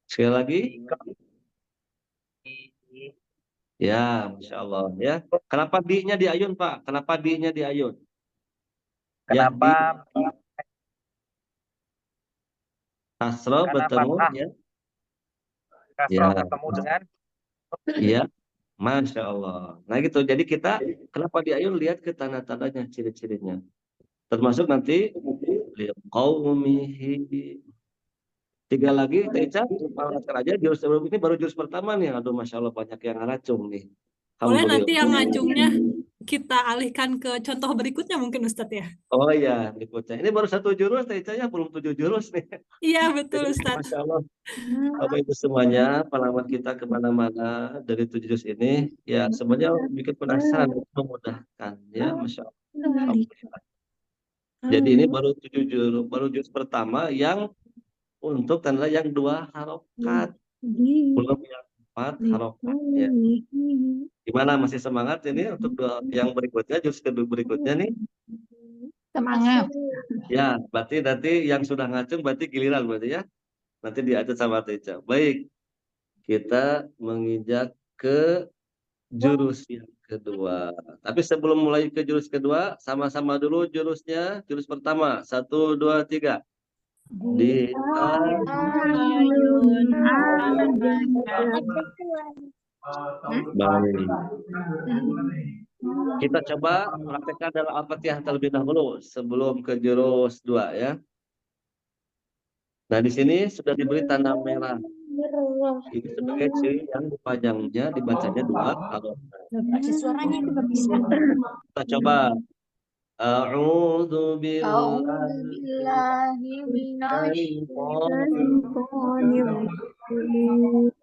Sekali lagi. Ya, Masya Allah. Ya. Kenapa di-nya di ayun Pak? Kenapa di-nya di ayun? Ya, di kenapa kasroh karena bertemu fathah ya. kasroh Ya, ketemu dengan iya. Masya Allah. Nah gitu. Jadi kita kenapa di ayun lihat ke tanda-tandanya, ciri-cirinya. Termasuk nanti qaumihi. Tiga lagi, Teca, aja jurus sebelum ini baru jurus pertama nih. Aduh, Masya Allah banyak yang ngeracung nih. Boleh nanti yang Alhamdulillah. ngacungnya kita alihkan ke contoh berikutnya mungkin Ustadz ya. Oh iya, berikutnya. Ini baru satu jurus, Teca ya belum 7 jurus nih. Iya betul Jadi, Ustadz. Masya Allah. Bapak Ibu semuanya, pengalaman kita kemana-mana dari 7 jurus ini, ya sebenarnya bikin penasaran, memudahkan, ya Masya Allah. Alhamdulillah. Jadi ini baru 7 jurus, baru jurus pertama yang untuk tanda yang 2 harokat, belum yang 4 harokat. Ya. Gimana, masih semangat ini untuk yang berikutnya, jurus kedua berikutnya nih? Semangat. Ya, berarti nanti yang sudah ngacung berarti giliran berarti ya. Nanti diatur sama Teca. Baik, kita menginjak ke jurus yang kedua. Tapi sebelum mulai ke jurus kedua, sama-sama dulu jurusnya. Jurus pertama, 1, 2, 3. Di Ayun Baik. Kita coba praktekkan dalam Al-Fatihah terlebih dahulu sebelum ke jurus 2 ya. Nah, di sini sudah diberi tanda merah. Ini sebagai ciri yang panjangnya dibacanya 2 harokat. Suaranya itu nggak bisa. Kita coba. A'udzu Billahi Bismillahirrahmanirrahim.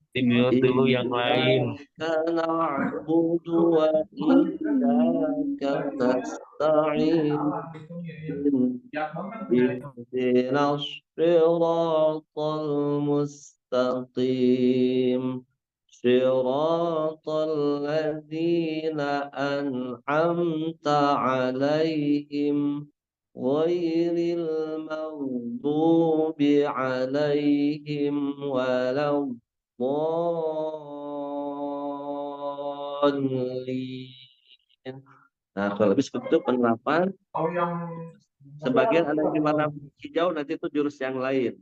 Dimute dulu yang lain. Na'budu wa iyyaka nasta'in. Ihdinas siratal mustaqim. Siratal ladzina an'amta 'alaihim ghairil maghdubi 'alaihim waladdallin. Nah, kalau lebih seperti itu penerapan. Sebagian ada yang di warna hijau, nanti itu jurus yang lain.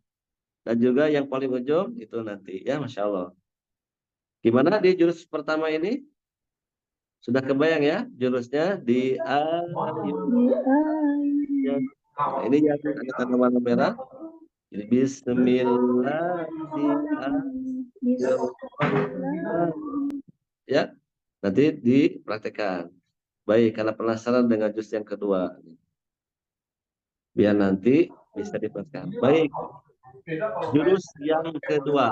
Dan juga yang paling ujung itu nanti. Ya, Masya Allah. Gimana di jurus pertama ini? Sudah kebayang ya jurusnya? Di ayun. Nah, ini yang ada tanda warna merah. Jadi Bismillahirrahmanirrahim. Ya, nanti dipraktekkan. Baik, karena penasaran dengan jurus yang kedua. Biar nanti bisa dipraktekkan. Baik, jurus yang kedua.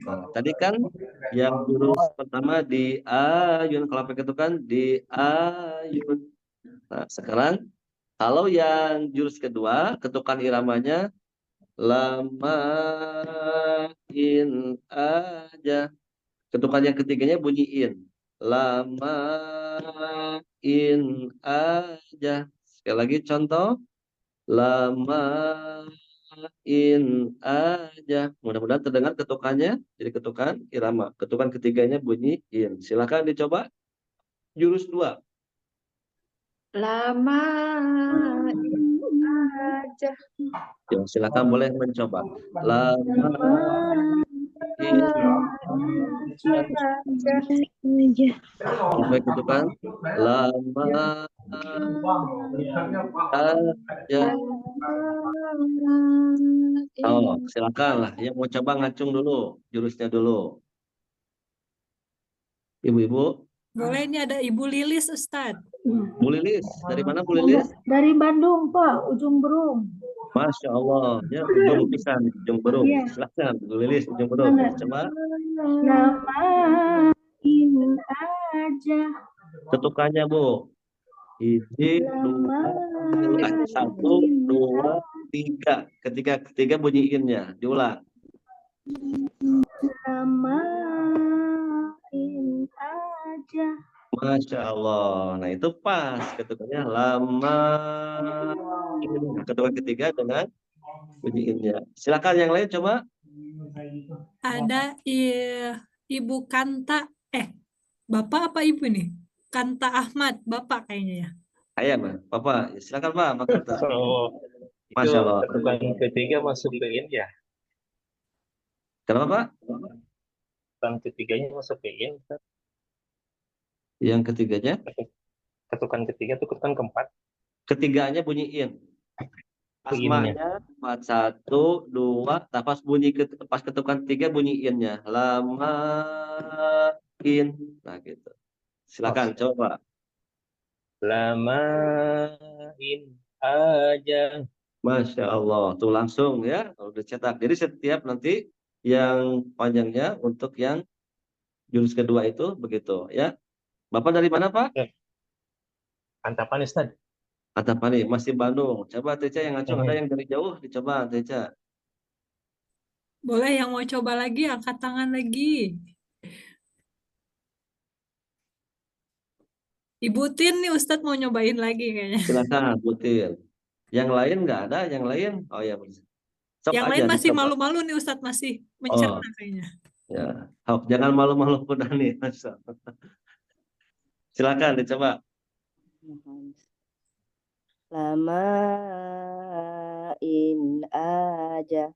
Nah, tadi kan yang jurus pertama di ayun. Kalau pakai itu kan di ayun. Nah, sekarang kalau yang jurus kedua, ketukan iramanya lama in aja. Ketukan yang ketiganya bunyiin. Lama in aja. Sekali lagi contoh. Lama in aja. Mudah-mudahan terdengar ketukannya. Jadi ketukan irama. Ketukan ketiganya bunyiin. Silakan dicoba. Jurus 2. Lama aja. Ya, silakan boleh mencoba. Lama Sampai ketukan lama aja. Oh, silakan lah. Yang mau coba ngacung dulu, jurusnya dulu. Ibu-ibu, Boleh, ini ada Ibu Lilis, Ustadz. Bu Lilis, dari mana Bu Lilis? Dari Bandung, Pak, Ujung Berung. Masya Allah, ya ujung pisan, ujung berung. Iya. Silakan Bu Lilis, ujung berung. Mana? Coba Namain aja. ketukannya Bu. Hiji, dua, satu, dua, tiga. Ketiga bunyiinnya, diulang. Namain aja. Masya Allah. Nah itu pas ketukannya lama. Ketukan ketiga dengan bunyiinnya. Silakan yang lain coba. Ada Ibu Kanta, Bapak apa Ibu nih? Kanta Ahmad, Bapak kayaknya ya. Ayah, Bapak. Silakan Pak. Pak Kanta. Oh, itu Masya Allah. ketukan ketiga masuk ke in ya. Kenapa Pak? Ketukan ketiganya masuk ke in. Yang ketiganya? Ketukan ketiga itu ketukan keempat. Ketiganya bunyiin. Asmanya 1, 2, pas pas ketukan 3 bunyiinnya. Lamain. Nah gitu. Silakan coba. Lamain aja. Masya Allah. Tuh langsung ya. Udah cetak. Jadi setiap nanti yang panjangnya untuk yang jurus kedua itu begitu ya. Bapak dari mana Pak? Antapan Ustaz. Antapani, masih Bandung. Coba Teca yang ngacung, ada yang dari jauh, dicoba Teca. Boleh yang mau coba lagi, angkat tangan lagi. Ibu Tin nih Ustadz mau nyobain lagi kayaknya. Silakan, Butir. Yang lain nggak ada, yang lain? Oh ya, sok Yang aja lain masih dicoba. malu-malu nih Ustadz, masih mencerna kayaknya. Ya, jangan malu-malu kuda nih. Silakan dicoba. Lamain aja.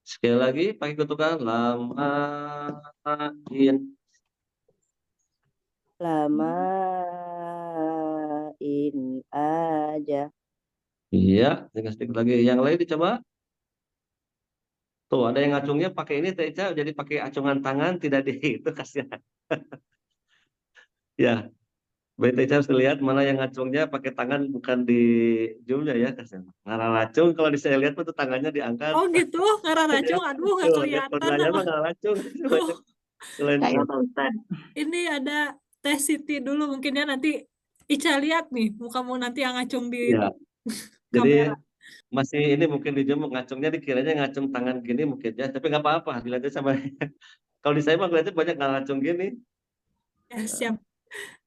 Sekali lagi pakai ketukan lamain. Lamain aja. Iya, sedikit lagi. Yang lain dicoba. Tuh, ada yang ngacungnya pakai ini Teca, jadi pakai acungan tangan, tidak di itu kasihan. Ya. BTC harus lihat mana yang ngacungnya pakai tangan bukan di zoomnya ya. Ngarang racung kalau saya lihat tuh tangannya diangkat. Oh gitu, ngarang racung, aduh nggak kelihatan. Mah ngarang racung. Selain Kayak Ustadz. Ini ada Teh Siti dulu mungkin ya, nanti Ica lihat nih, kamu nanti yang ngacung di ya. Jadi masih ini mungkin di zoom ngacungnya dikiranya ngacung tangan gini mungkin ya, tapi nggak apa-apa dilihatnya sama. Kalau di saya mah kelihatannya banyak ngacung gini. Ya, siap.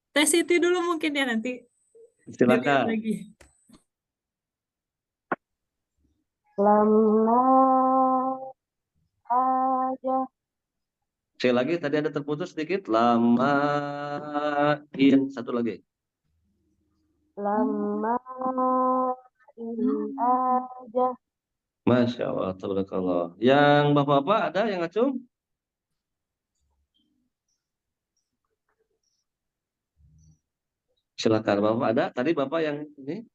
Teh Siti dulu mungkin ya nanti. Silakan. Lagi. Lama aja. Sekali lagi tadi ada terputus sedikit. Lamain. Satu lagi. Lamain aja. Masya Allah, tabarakallah. Yang bapak-bapak ada yang ngacung? Silakan bapak ada. Tadi bapak yang ini.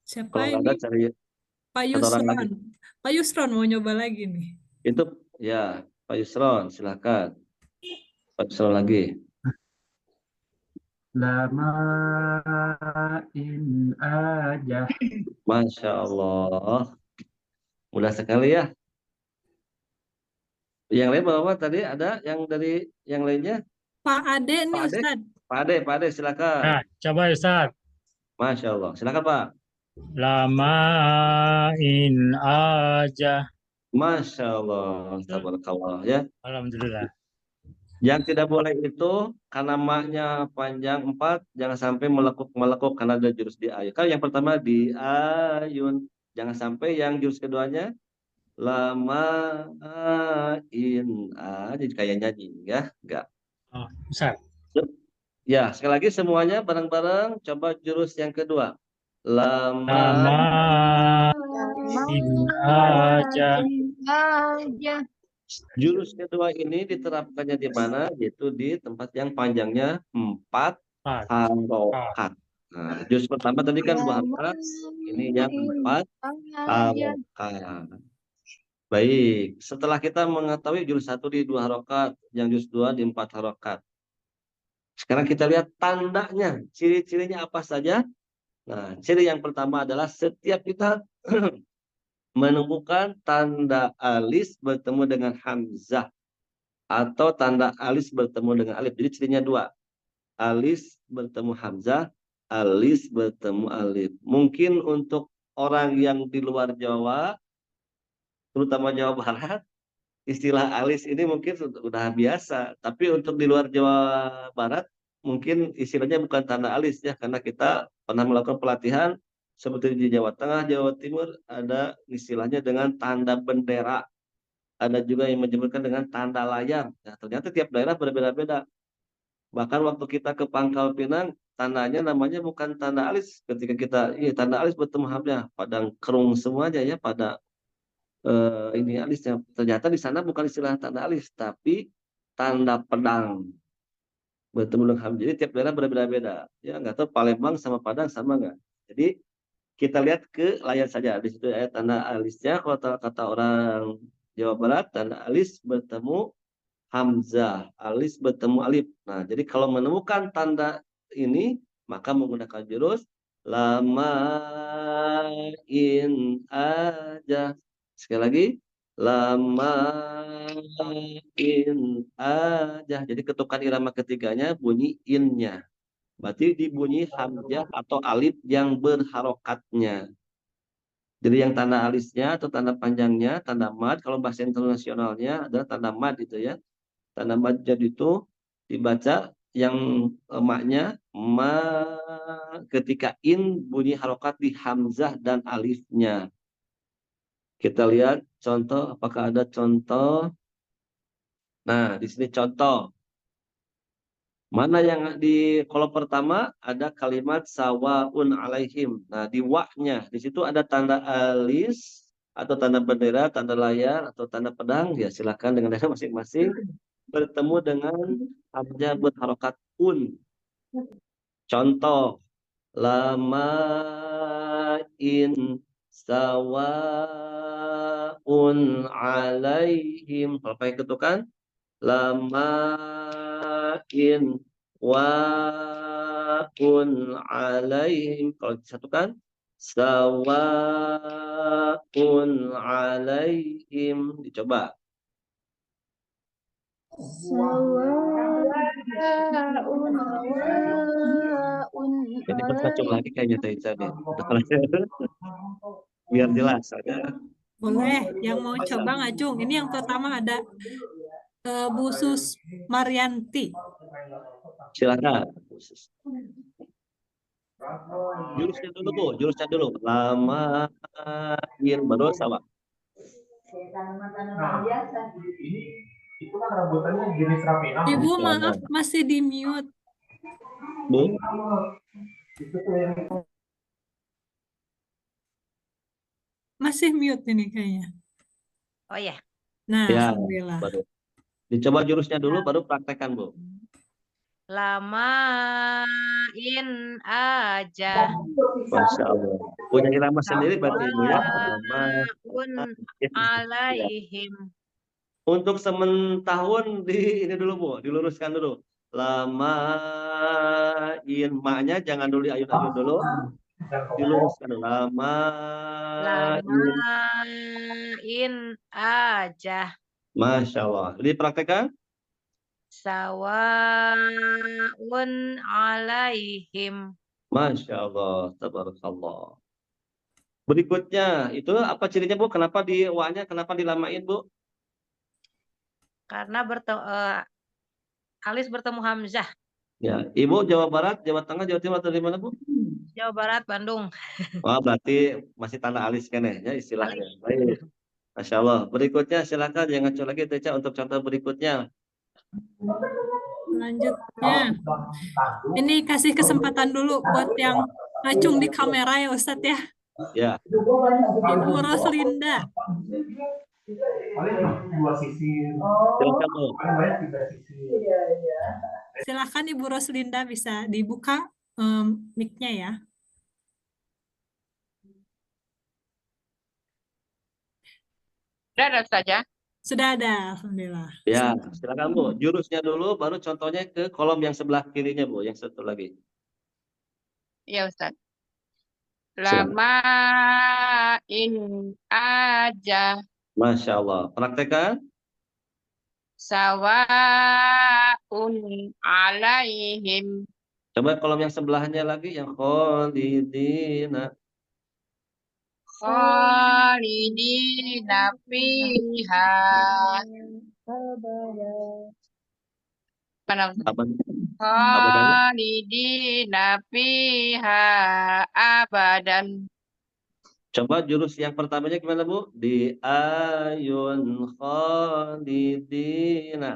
Siapa Kalau ini? ada cari Pak satu orang lagi. Yusron. Pak Yusron mau nyoba lagi nih. Itu ya Pak Yusron, silakan. Pak Yusron lagi. Lamain aja. Masya Allah. Mudah sekali ya. Yang lain bapak tadi ada yang dari yang lainnya? Pak Ade nih Pak Ade? Ustadz. Pak Ade silakan. Nah, coba Ustaz. Masya Allah. Silakan Pak. Lamain aja. Masya Allah. Tabarakallah ya. Alhamdulillah. Yang tidak boleh itu karena maknya panjang 4, jangan sampai melekuk karena ada jurus di ayun. Kan yang pertama di ayun, jangan sampai yang jurus keduanya lamain jadi kayak nyanyi ya, enggak. Oh, Ustaz. Ya, sekali lagi semuanya bareng-bareng coba jurus yang kedua. Lamain aja. aja. Jurus kedua ini diterapkannya di mana? Yaitu di tempat yang panjangnya 4 Empat. harokat. Nah, jurus pertama tadi kan 2 harokat, ini yang 4 Aja. harokat. Baik, setelah kita mengetahui jurus 1 di 2 harokat, yang jurus 2 di 4 harokat. Sekarang kita lihat tandanya, ciri-cirinya apa saja. Nah, ciri yang pertama adalah setiap kita menemukan tanda alis bertemu dengan hamzah atau tanda alis bertemu dengan alif. Jadi cirinya 2. Alis bertemu hamzah, alis bertemu alif. Mungkin untuk orang yang di luar Jawa, terutama Jawa Barat, istilah alis ini mungkin sudah biasa. Tapi untuk di luar Jawa Barat, mungkin istilahnya bukan tanda alis ya, karena kita pernah melakukan pelatihan seperti di Jawa Tengah, Jawa Timur, ada istilahnya dengan tanda bendera. Ada juga yang menyebutkan dengan tanda layar. Nah, ternyata tiap daerah berbeda-beda. Bahkan waktu kita ke Pangkal Pinang, tandanya namanya bukan tanda alis. Ketika kita, tanda alis bertemu hamzah, padang kerung semuanya ya, pada ini alisnya. Ternyata di sana bukan istilah tanda alis, tapi tanda pedang bertemu dengan hamzah. Jadi tiap daerah berbeda-beda. Ya, nggak tahu Palembang sama Padang sama nggak. Jadi kita lihat ke layar saja. Di situ ada tanda alisnya. Kalau kata orang Jawa Barat, tanda alis bertemu hamzah, alis bertemu alif. Nah, jadi kalau menemukan tanda ini, maka menggunakan jurus lamain aja. Sekali lagi, lamain aja. Jadi ketukan irama ketiganya bunyi innya. Berarti dibunyi hamzah atau alif yang berharokatnya. Jadi yang tanda alisnya atau tanda panjangnya, tanda mad, kalau bahasa internasionalnya adalah tanda mad itu ya. Tanda mad jadi itu dibaca yang maknya ma ketika in bunyi harokat di hamzah dan alifnya. Kita lihat contoh, apakah ada contoh? Nah, di sini contoh. Mana yang di kolom pertama ada kalimat sawaun alaihim. Nah, di wa-nya di situ ada tanda alis atau tanda bendera, tanda layar atau tanda pedang. Ya, silakan dengan daerah masing-masing bertemu dengan hamzah berharokat un. Contoh lamain sawaun alaihim. Kalau pakai ketukan lamain waun alaihim. Kalau disatukan sawaun alaihim. Dicoba. Ini percacung lagi kayaknya Taica nih. Biar jelas aja. Boleh, yang mau coba ngacung. Ini yang pertama ada Bu Sus Marianti. Silakan. Jurusnya dulu Bu, jurusnya dulu. Lama baru sama. Itu kan rambutannya jenis rapi. Ibu maaf masih di mute. Bu, Masih mute ini kayaknya. Oh ya. Nah, ya, alhamdulillah. baru. Dicoba jurusnya dulu, baru praktekkan Bu. Lamain aja. Masya Allah. Punya irama sendiri berarti Ibu ya. Sawaun alaihim. Untuk sementahun di ini dulu Bu, diluruskan dulu. Lamain, maknya jangan dulu ayun-ayun dulu. Diluruskan dulu. Lamain aja. Masya Allah. Dipraktekkan? Sawaun alaihim. Masya Allah. Tabarakallah. Berikutnya, itu apa cirinya Bu? Kenapa di wa-nya, kenapa dilamain Bu? Karena alis bertemu hamzah. Ya, Ibu Jawa Barat, Jawa Tengah, Jawa Timur atau di mana Bu? Jawa Barat, Bandung. Wah, berarti masih tanda alis kan ya istilahnya. Baik. Masya Allah. Berikutnya silakan yang ngaco lagi Teca untuk contoh berikutnya. Selanjutnya, ini kasih kesempatan dulu buat yang ngacung di kamera ya Ustadz ya. Ya. Ibu Roslinda. paling dua sisi, Silakan Bu. paling banyak tiga sisi. Silakan Ibu Roslinda bisa dibuka mic-nya ya. Sudah ada saja. Sudah ada, alhamdulillah. Ya, silakan Bu. Jurusnya dulu, baru contohnya ke kolom yang sebelah kirinya Bu, yang satu lagi. Iya Ustaz. Silakan. Lamain aja. Masya Allah. Praktekkan. Sawaun alaihim. Coba kolom yang sebelahnya lagi, yang kholidina. Khalidina fiha. Mana Ustaz? Apa? Khalidina fiha abadan. Coba jurus yang pertamanya gimana Bu? Di ayun kholidina.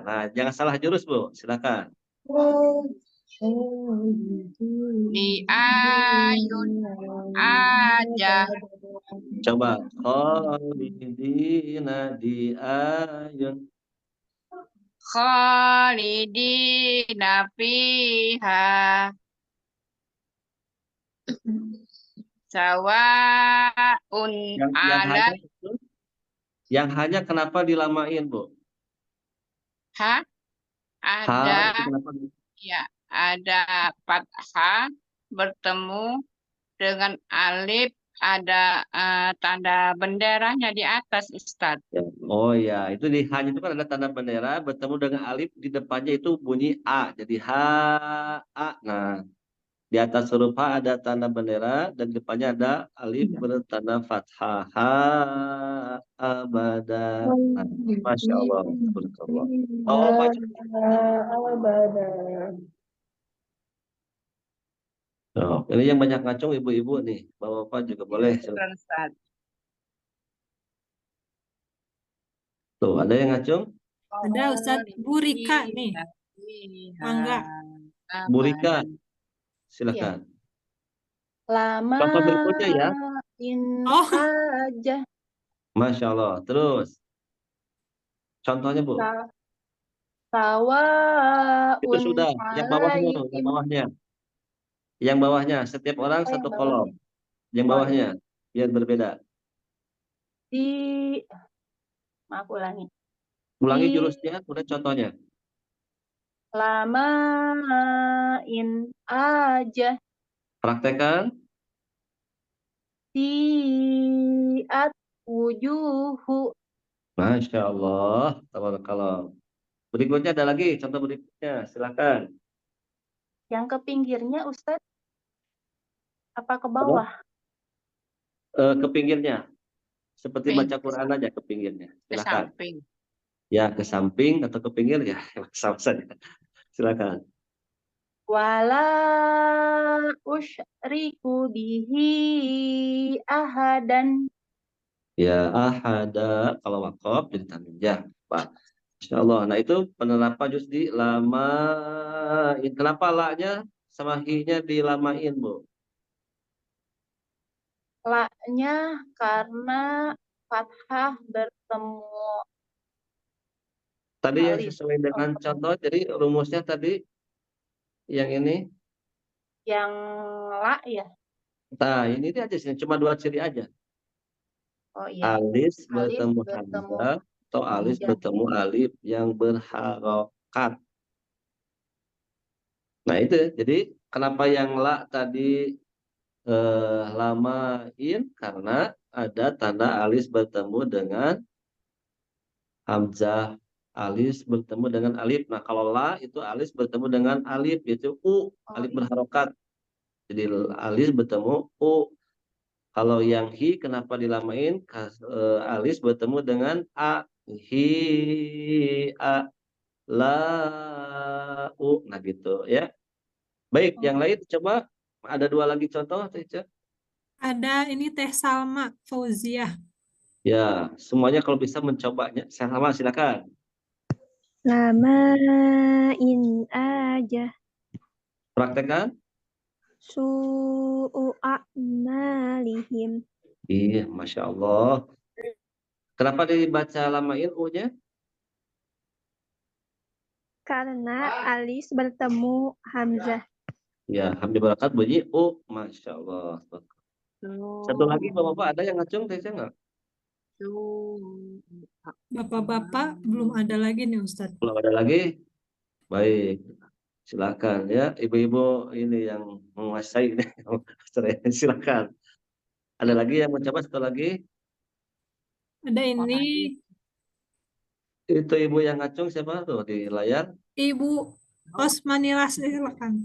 Nah, jangan salah jurus Bu. Silakan. Di ayun aja. Coba kholidina di ayun. Khalidina fiha. Sawaun Yang hanya kenapa dilamain Bu? Ha? Ada itu kenapa? ya, ada fathah bertemu dengan alif, ada tanda benderanya di atas Ustaz. Ya. Oh ya, itu di hanya itu kan ada tanda bendera bertemu dengan alif di depannya itu bunyi A. Jadi H A. Nah, di atas huruf H ada tanda bendera dan di depannya ada alif bertanda fathah. Ha abada. Nah, Masya Allah. Tabarakallah. Oh, baca. Oh, ini yang banyak ngacung ibu-ibu nih. Bapak-bapak juga boleh. Ustaz. Tuh, ada yang ngacung? Ada Ustaz Bu Rika nih. Mangga. Bu Rika, silakan. Lama Contoh berikutnya ya. Oh. aja. Masya Allah. Terus. Contohnya Bu. Sawaun Itu sudah. Yang bawahnya. Yang alaihim. bawahnya. Yang bawahnya. Setiap orang Oh, satu yang kolom. Yang Oh, bawahnya. Biar berbeda. Maaf ulangi. Ulangi jurusnya, kemudian contohnya. Lamain aja. Praktekkan. Tiat wujuhu. Masya Allah. Tabarakallah. Berikutnya ada lagi. Contoh berikutnya. Silakan. Yang ke pinggirnya Ustaz? Apa ke bawah? Ke pinggirnya. Seperti Ping. baca Quran aja ke pinggirnya. Ke Silakan. samping. Ya, ke samping atau ke pinggir ya. Sama saja. Silakan. Wala usyriku bihi ahadan. Ya, ahada. Kalau wakaf jadi tanwin ya. Pak. Insya Allah. Nah, itu penerapan juz di lamain. Kenapa la-nya sama hi-nya dilamain, Bu? La-nya karena fathah bertemu Tadi yang alif. sesuai dengan contoh, jadi rumusnya tadi yang ini. Yang la ya. Nah, ini dia aja sini. Cuma dua ciri aja. Oh iya. Alis Alif bertemu bertemu hamzah atau alis hamzah. bertemu alif yang berharokat. Nah, itu. Jadi, kenapa yang la tadi lamain? Karena ada tanda alis bertemu dengan hamzah, alis bertemu dengan alif. Nah, kalau la itu alis bertemu dengan alif, yaitu u, alif iya. berharokat. Jadi alis bertemu u. Kalau yang hi kenapa dilamain? Alis bertemu dengan a, hi a, la u. Nah gitu ya. Baik, yang lain coba ada dua lagi contoh, Teh. Ada ini Teh Salma Fauziah. Ya, semuanya kalau bisa mencobanya. Sama, silakan. Lamain aja. Praktekkan. Su'u a'malihim. Iya, Masya Allah. Kenapa dibaca lamain U-nya? Karena alis bertemu hamzah. Ya, hamdi barakat bunyi U. Masya Allah. Satu lagi Bapak-Bapak ada yang ngacung tesnya nggak? Bapak-bapak belum ada lagi nih Ustadz. Kalau ada lagi, baik. Silakan ya, ibu-ibu ini yang menguasai ini. Silakan. Ada lagi yang mau coba satu lagi? Ada ini Itu ibu yang ngacung siapa tuh di layar? Ibu Osmanila, silakan.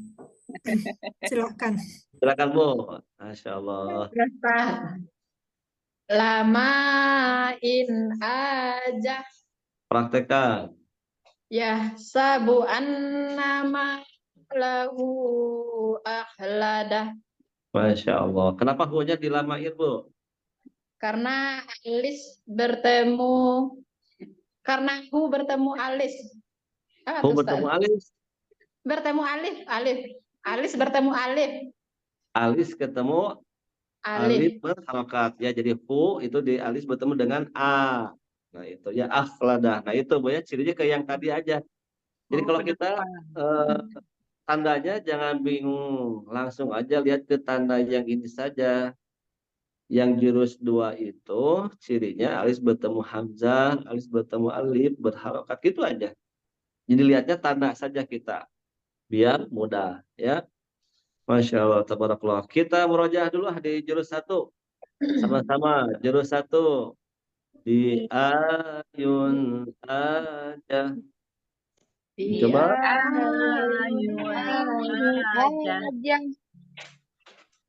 Silakan. Silakan Bu. Masya Allah. Lamain aja. Praktekkan. Ya sabu nama lahu ahlada. Masya Allah. Kenapa hunya dilamain Bu? Karena alis bertemu. Karena hu bertemu alis. Apa Hu tuh, bertemu Ustaz? alis. Bertemu alif. Alis bertemu alif. Alis ketemu alif berharokat. Ya, jadi hu itu di alis bertemu dengan a. Nah itu ya afladah. Nah itu Bu ya, cirinya kayak yang tadi aja. Jadi kalau kita tandanya jangan bingung. Langsung aja lihat ke tanda yang ini saja. Yang jurus 2 itu cirinya alis bertemu hamzah, alis bertemu alif, berharokat gitu aja. Jadi lihatnya tanda saja kita. Biar mudah ya. Masya Allah, tabarakallah. Kita murojaah dulu di jurus 1. Sama-sama jurus 1. Di ayun aja. Coba.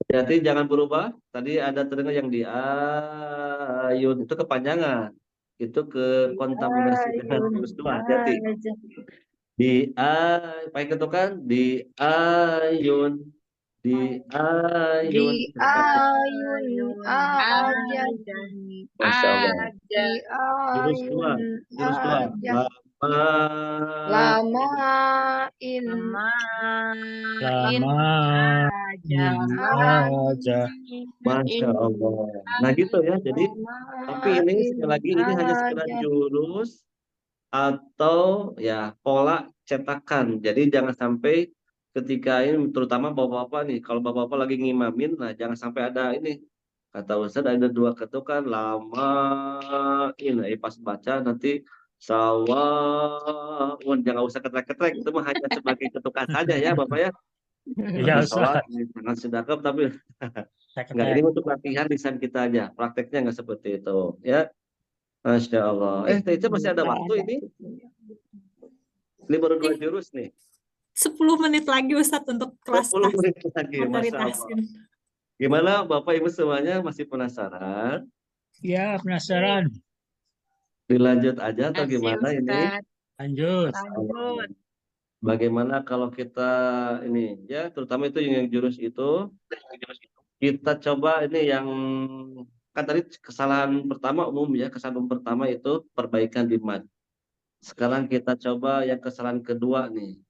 Hati-hati jangan berubah. Tadi ada terdengar yang di ayun itu kepanjangan. Itu ke kontaminasi dengan jurus 2. Hati-hati. Di pakai ketukan di ayun. Di ayun. aja. Masya Allah. Jurus 2. Jurus 2. Lamain aja. Masya Allah. Nah gitu ya. Jadi tapi ini sekali lagi ini hanya sekedar jurus atau ya pola cetakan. Jadi jangan sampai ketika ini terutama bapak-bapak nih, kalau bapak-bapak lagi ngimamin, nah jangan sampai ada ini kata Ustaz ada 2 ketukan lama ini pas baca nanti sawaun, jangan usah ketrek-ketrek, itu mah hanya sebagai ketukan saja ya Bapak ya. Iya, Di sholat Ustaz. jangan sedekap tapi enggak, ini untuk latihan lisan kita aja, prakteknya enggak seperti itu ya. Masya Allah. Itu masih ada waktu ini. Ini baru 2 jurus nih. 10 menit lagi Ustadz untuk kelas 10 menit lagi, materi Masya Allah. tahsin. Gimana Bapak Ibu semuanya masih penasaran? Ya, penasaran. Dilanjut aja atau Masih, gimana ini? Ustaz. Lanjut. Bagaimana kalau kita ini ya, terutama itu yang jurus itu kita coba ini yang kan tadi kesalahan pertama umum ya, kesalahan umum pertama itu perbaikan di mad. Sekarang kita coba yang kesalahan kedua nih.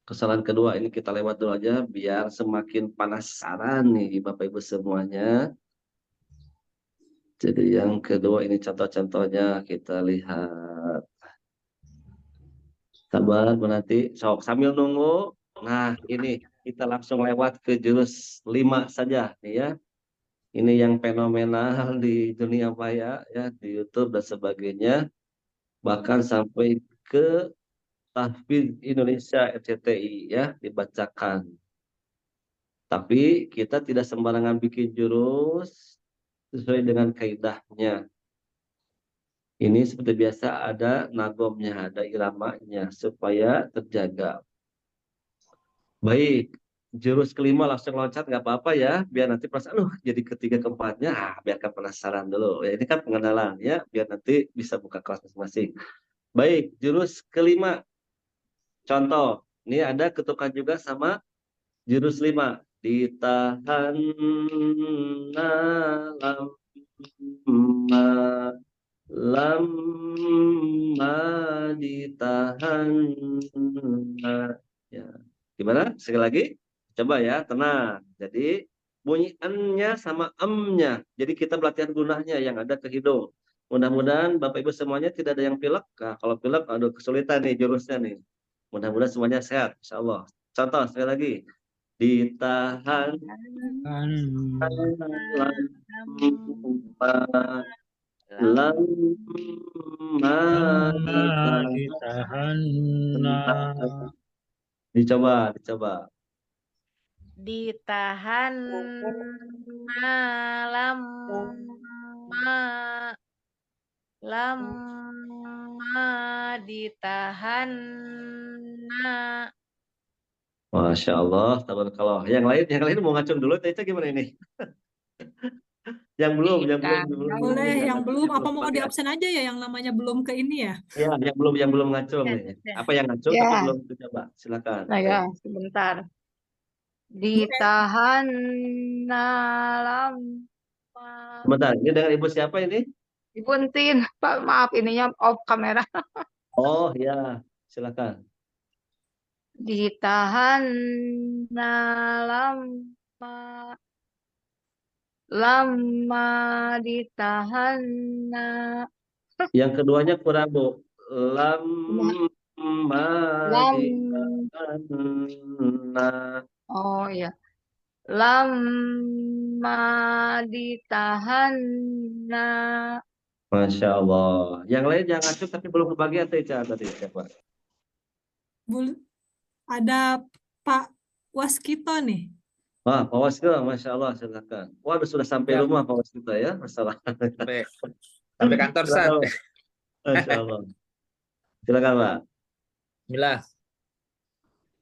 Kesalahan kedua ini kita lewat dulu aja biar semakin penasaran nih Bapak Ibu semuanya. Jadi yang kedua ini contoh-contohnya kita lihat. Sabar nanti sok sambil nunggu. Nah ini kita langsung lewat ke jurus 5 saja nih ya. Ini yang fenomenal di dunia maya ya, di YouTube dan sebagainya. Bahkan sampai ke Tahfidz Indonesia RCTI ya dibacakan. Tapi kita tidak sembarangan bikin jurus sesuai dengan kaidahnya. Ini seperti biasa ada nagomnya, ada iramanya supaya terjaga. Baik, jurus kelima langsung loncat nggak apa-apa ya, biar nanti pas jadi ketiga keempatnya, biarkan penasaran dulu. Ya ini kan pengenalan ya, biar nanti bisa buka kelas masing-masing. Baik, jurus kelima. Contoh, ini ada ketukan juga sama jurus 5. Ditahan lama ditahan. Ya. Gimana? Sekali lagi. Coba ya, tenang. Jadi bunyi n-nya sama m-nya. Jadi kita berlatihan gunahnya yang ada ke hidung. Mudah-mudahan Bapak Ibu semuanya tidak ada yang pilek. Nah, kalau pilek, aduh kesulitan nih jurusnya nih. Mudah-mudahan semuanya sehat, insya Allah. Contoh sekali lagi, ditahan lama ditahan dicoba. Ditahan lama ditahan Masya Allah, tabarakallah. Yang lain mau ngacung dulu, Teca gimana ini? Yang belum Boleh, yang belum, Yang apa mau di pakai. absen aja ya yang namanya belum ke ini ya? Ya, yang belum ngacung nih. Apa yang ngacung tapi Ya. belum dicoba? Silakan. Nah ya, sebentar. Ditahan lama. Sebentar, ini dengan Ibu siapa ini? Ibu Entin, Pak, maaf ininya off kamera. Oh ya, silakan. Ditahan lama ditahan. Yang keduanya kurang, Bu. Lama ditahan. Oh ya. Lama ditahan. Masya Allah. Yang lain yang ngacung tapi belum kebagian Teca tadi siapa? Ada Pak Waskito nih. Wah, Pak Waskito, Masya Allah, silakan. Waduh, sudah sampai rumah Pak Waskito ya, masalah. Sampai kantor, Sat. Masya Allah. Silakan, Pak. Bismillah.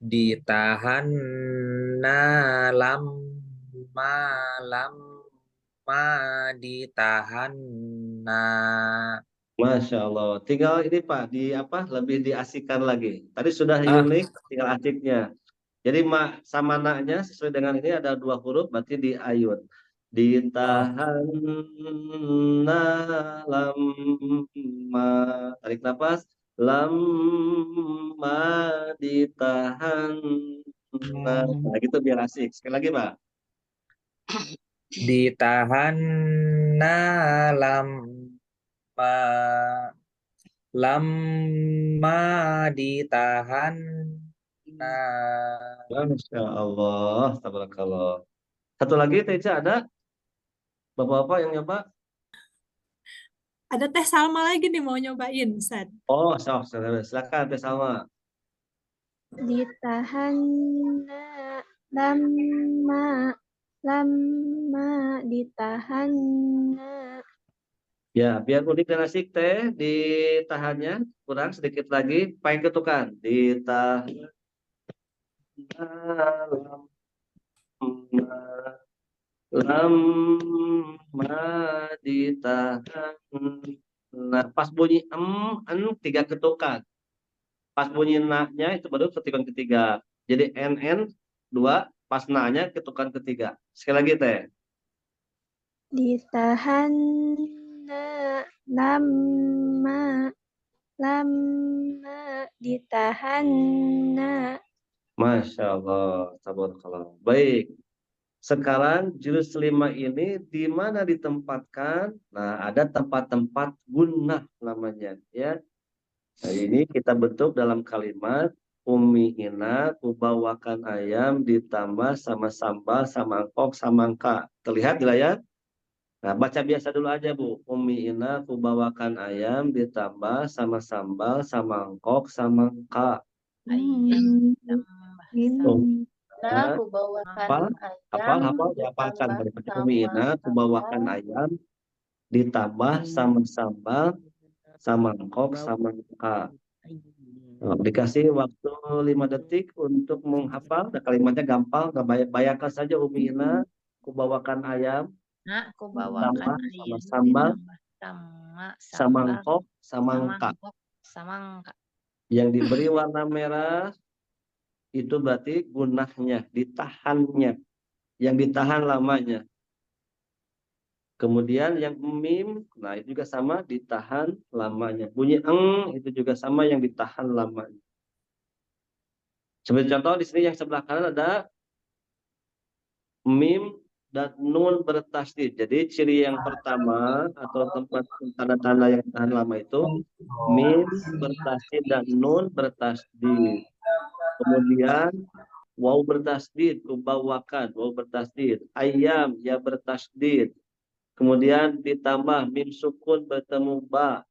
Ditahan lama ditahan. Masya Allah. Tinggal ini Pak, lebih diasihkan lagi. Tadi sudah unik, tinggal asiknya. Jadi sama naknya sesuai dengan ini ada 2 huruf, berarti diayun. Ditahan lama. Tarik nafas. Lama ditahan. Nah, gitu biar asik. Sekali lagi Pak. Ditahan lama ditahan. Masya Allah, tabarakallah. Satu lagi Teca ada? Bapak-bapak yang nyoba? Ada Teh Salma lagi nih mau nyobain, Ustaz. Oh, silakan Teh Salma. Ditahan lama ditahan. Ya, biar unik dan asik Teh, ditahannya kurang sedikit lagi, paling ketukan. Ditahan lama ditahan. Nah, pas bunyi tiga ketukan. Pas bunyi na-nya itu baru ketukan ketiga. Jadi NN 2, pas na-nya ketukan ketiga. Sekali lagi Teh. Ditahan lama ditahan. Masya Allah, tabarakallah. Baik. Sekarang jurus 5 ini di mana ditempatkan? Nah, ada tempat-tempat gunnah namanya, ya. Nah, ini kita bentuk dalam kalimat Umi Ina kubawakan ayam ditambah sama sambal sama angkok sama angka. Terlihat di layar? Nah, baca biasa dulu aja Bu. Umi Ina kubawakan ayam ditambah sama sambal sama angkok sama angka. Aku bawakan Hafal dihafalkan dari Umi Ina kubawakan ayam ditambah sama sambal sama angkok sama angka. Nah, dikasih waktu 5 detik untuk menghafal. Nah, kalimatnya gampang. Nah, bayangkan saja Umi Ina kubawakan ayam Aku bawakan sama ayam sambal sama sama angkok sama angka. angka. Yang diberi warna merah itu berarti gunahnya, ditahannya, yang ditahan lamanya. Kemudian yang mim, nah itu juga sama, ditahan lamanya. Bunyi itu juga sama, yang ditahan lamanya. Sebagai contoh di sini yang sebelah kanan ada mim dan nun bertasdid. Jadi ciri yang pertama atau tempat tanda-tanda yang tahan lama itu mim bertasdid dan nun bertasdid. Kemudian waw bertasdid, ubawakan, waw bertasdid. Ayam ya bertasdid. Kemudian ditambah mim sukun bertemu ba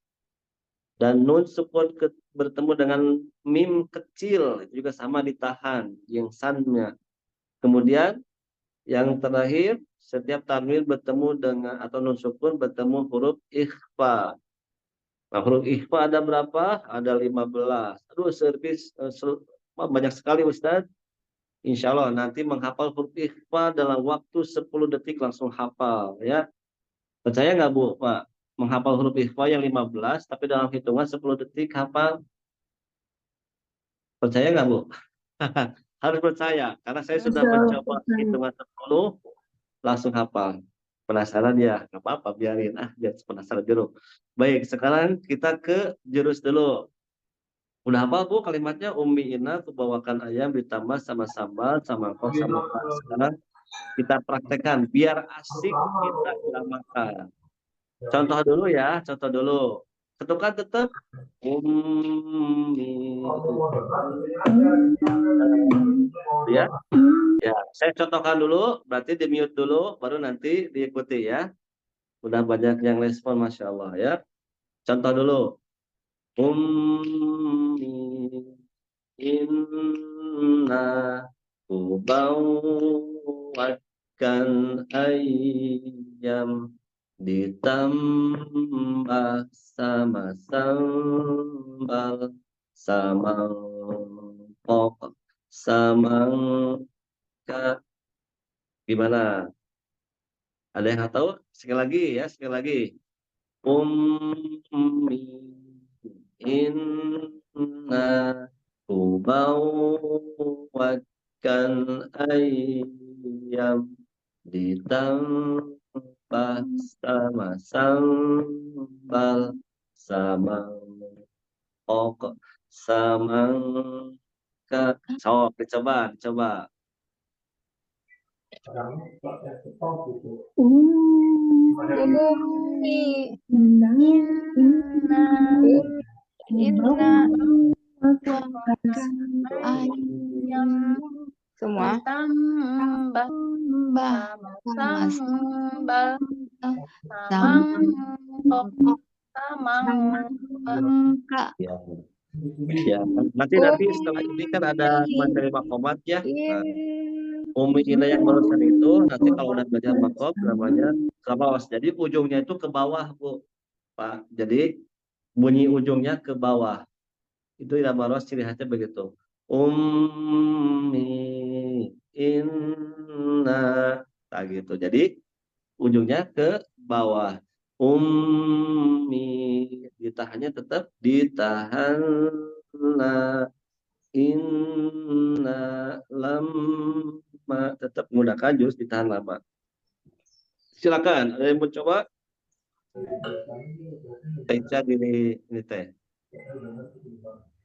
dan nun sukun bertemu dengan mim kecil itu juga sama ditahan yang sannya. Kemudian yang terakhir, setiap tanwin bertemu dengan atau nun sukun bertemu huruf ikhfa. Nah, huruf ikhfa ada berapa? Ada 15. Aduh, banyak sekali Ustaz. Insya Allah nanti menghafal huruf ikhfa dalam waktu 10 detik langsung hafal ya. Percaya nggak Bu, Pak? Menghafal huruf ikhfa yang 15 tapi dalam hitungan 10 detik hafal. Percaya nggak Bu? Harus percaya karena saya sudah mencoba hitungan 10 langsung hafal. Penasaran ya? Nggak apa-apa, biarin. Jangan penasaran dulu. Baik, sekarang kita ke jurus dulu. Udah hafal Bu kalimatnya? Ummi ina, kubawakan ayam ditambah sama sambal, sama kok, sama pas. Sekarang kita praktekkan. Biar asik kita makan. Contoh dulu ya, contoh dulu. Ketukan tetap. Ummi. Ya. Ya, saya contohkan dulu, berarti di mute dulu, baru nanti diikuti ya. Udah banyak yang respon, Masya Allah ya. Contoh dulu. Ummi inna kubawakan ayam ditambah sama sambal sama pokok sama gimana? Ada yang tahu? Sekali lagi ya, sekali lagi. Ummi inna kubawakan ayam ditambah sama sambal sama pokok sama sok dicoba. Semua. Tambah sama sambal sama Ya. Ya, nanti setelah ini kan ada materi makomat ya. Nah, Umi Ina yang barusan itu nanti kalau udah belajar makom namanya ke bawah. Jadi ujungnya itu ke bawah Bu, Pak. Jadi bunyi ujungnya ke bawah. Itu yang baru ciri khasnya begitu. Ummi inna, nah gitu. Jadi ujungnya ke bawah. Ummi ditahannya tetap ditahan. Inna lama tetap menggunakan jurus ditahan lama. Silakan, ada yang mau coba? Teca ini teh.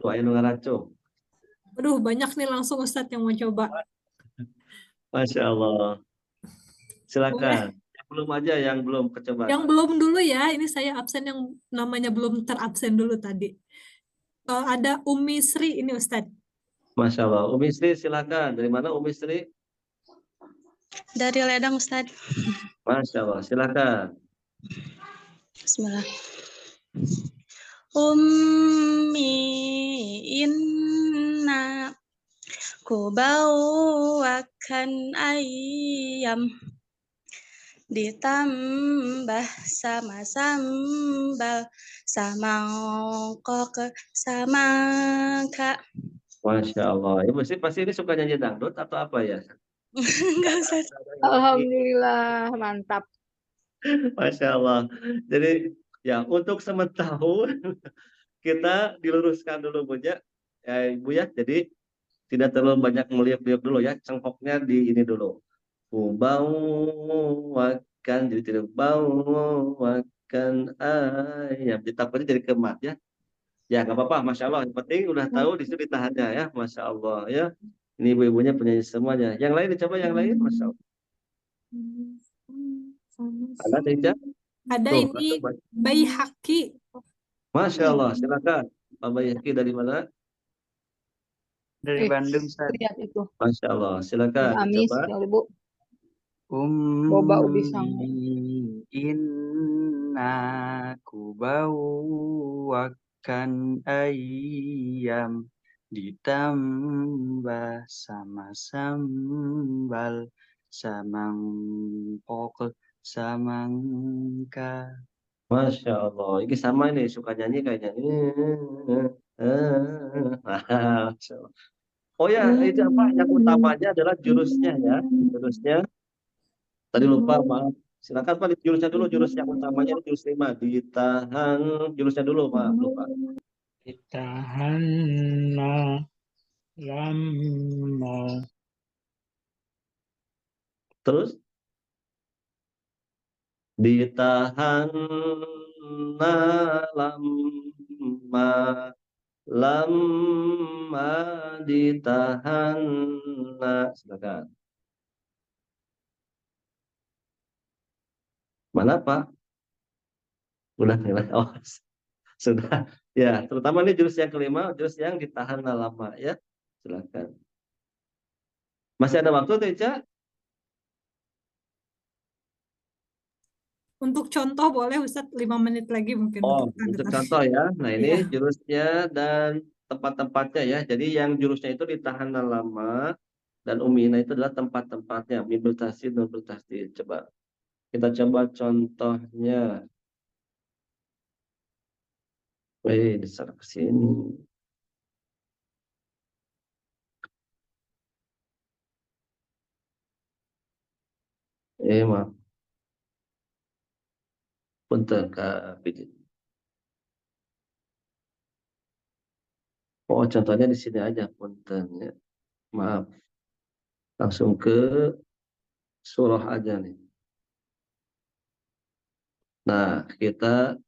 Tuh ayo ngaraco. Aduh, banyak nih langsung Ustadz yang mau coba. Masya Allah. Silakan. Yang belum aja, yang belum kecoba. Yang belum dulu ya, ini saya absen yang namanya belum terabsen dulu tadi. Ada Umi Sri ini Ustadz. Masya Allah. Umi Sri silakan. Dari mana Umi Sri? Dari Ledang Ustadz. Masya Allah. Silakan. Bismillah. Ummi inna kubawakan ayam ditambah sama sambal sama kok sama kak. Masya Allah. Ibu sih pasti ini suka nyanyi dangdut atau apa ya? Enggak usah. Alhamdulillah, mantap. Masya Allah. Jadi ya untuk sementara kita diluruskan dulu Bu ya, Ibu ya. Jadi tidak terlalu banyak melihat-lihat dulu ya. Cengkoknya di ini dulu. Bawakan jadi tidak bawakan ayam. Ditambahnya jadi kemat ya. Ya nggak apa-apa, Masya Allah. Yang penting udah tahu di situ ditahannya ya, Masya Allah ya. Ini ibu-ibunya penyanyi semuanya. Yang lain dicoba yang lain, Masya Allah. Ada Teja? Ada Tuh, ini antum baca. Baihaqi. Masya Allah, silakan. Pak Bayaki dari mana? Dari Bandung, Ustaz. lihat itu. Masya Allah, silakan Amis, dicoba. ya Bu. Boba ubi sangu. Inna kubawakan ayam ditambah sama sambal samangkok samangka. Masya Allah, ini sama ini suka nyanyi kayaknya. Masya Allah. Oh ya, itu apa? Yang utamanya adalah jurusnya ya, jurusnya. Tadi lupa, maaf. Silakan Pak, jurusnya dulu, jurus yang utamanya itu jurus 5. Ditahan, jurusnya dulu, Pak, lupa. Ditahan lama. Terus ditahan lama, lama ditahan. Silakan. Mana Pak? Udah nilai. Oh, sudah. Ya, terutama ini jurus yang kelima, jurus yang ditahan lama ya. Silakan. Masih ada waktu, Teja? Untuk contoh boleh Ustadz 5 menit lagi mungkin Oh, kita untuk dengar. contoh ya. Nah, ini Iya. jurusnya dan tempat-tempatnya ya. Jadi yang jurusnya itu ditahan lama dan umina itu adalah tempat-tempatnya. Mimbil tasdid, nunul tasdid. Coba kita coba contohnya. Wih, disana ke sini. Maaf. Punten Kak Pidin. Oh, contohnya di sini aja, punten ya. Maaf. Langsung ke surah aja nih. Nah, kita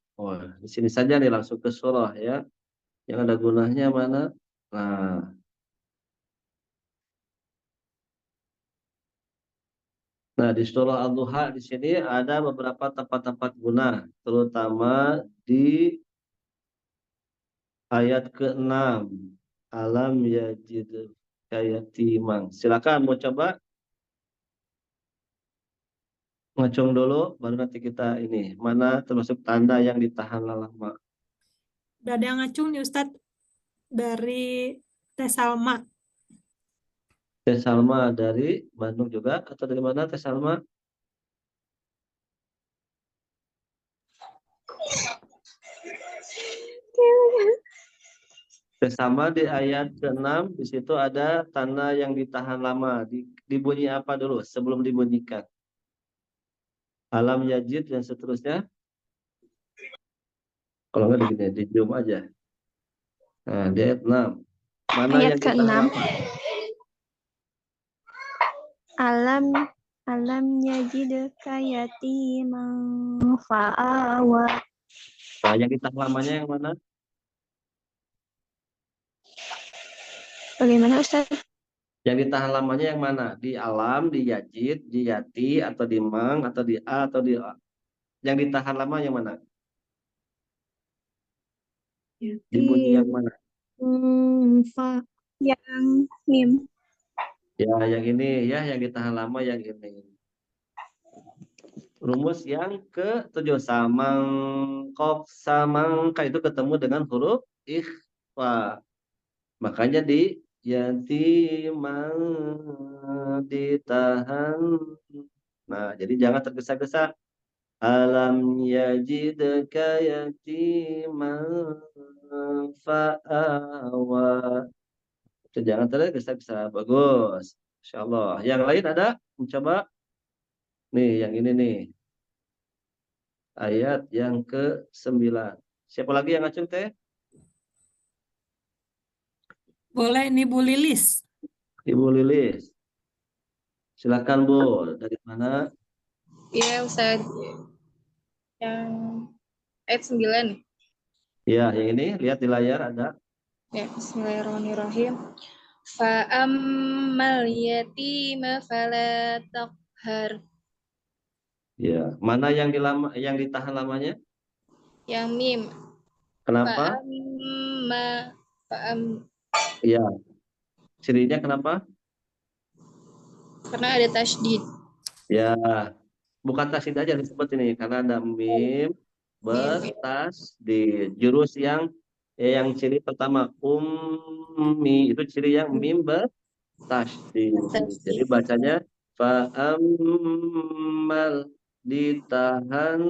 di sini saja nih langsung ke surah ya. Yang ada gunanya mana? Nah, di surah Al-Duha di sini ada beberapa tempat-tempat guna, terutama di ayat ke-6. Alam yajid kayatimang. Silakan mau coba ngacung dulu, baru nanti kita ini mana termasuk tanda yang ditahan lama. Udah ada yang ngacung nih Ustadz dari Teh Salma. Teh Salma dari Bandung juga atau dari mana Teh Salma? Teh Salma di ayat ke-6 di situ ada tanda yang ditahan lama. Dibunyi apa dulu sebelum dibunyikan? Alam yajid dan seterusnya. Kalau nggak begini, di zoom aja. Nah, di ayat 6. Mana Ayat yang ditahan ke-6. lama? Alam yajidka yatiman fa'awa. Nah, yang ditahan lamanya yang mana? Bagaimana Ustaz? Yang ditahan lamanya yang mana? Di alam, di yajid, di yati, atau di mang, atau di a, atau di a. Yang ditahan lama yang mana? Dibunyi yang mana? Yang mim. Ya, yang ini ya, yang ditahan lama yang ini. Rumus yang ke-7, samangkok, samangka itu ketemu dengan huruf ikhfa. Makanya di yatimang ditahan. Nah, jadi jangan tergesa-gesa. Alam yajidka yatiman fa'awa. Itu jangan tergesa-gesa. Bagus. Insyaallah. Yang lain ada? Mencoba. Nih, yang ini nih. Ayat yang ke-9. Siapa lagi yang ngacung teh? Boleh nih Bu Lilis. Ibu Lilis. Silakan Bu. Dari mana? Iya, Ustaz. Yang ayat 9. Ya, yang ini lihat di layar ada. Ya, bismillahirrahmanirrahim. Fa'ammal yatima fala taqhar. Ya, mana yang ditahan lamanya? Yang mim. Kenapa? Fa'amma. Ya, cirinya kenapa? Karena ada tasydid. Ya, bukan tasydid aja disebut ini karena ada mim bertasydid. Jurus yang ciri pertama ummi itu ciri yang mim bertasydid. Jadi bacanya fa'ammal ditahan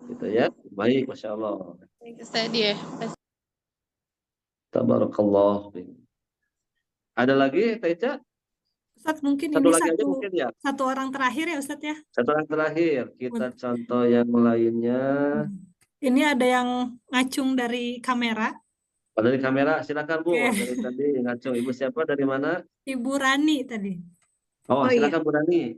gitu ya. Baik, Masya Allah. Baik, Ustaz ya. Tabarakallah. Ada lagi, Teh Ica? Ustadz mungkin Satu ini lagi aja mungkin ya. satu orang terakhir ya Ustadz ya. Satu yang terakhir, kita contoh yang lainnya. Ini ada yang ngacung dari kamera. Dari kamera, silakan Bu. Oke. Dari tadi ngacung. Ibu siapa? Dari mana? Ibu Rani tadi. Oh, iya. silakan Bu Rani.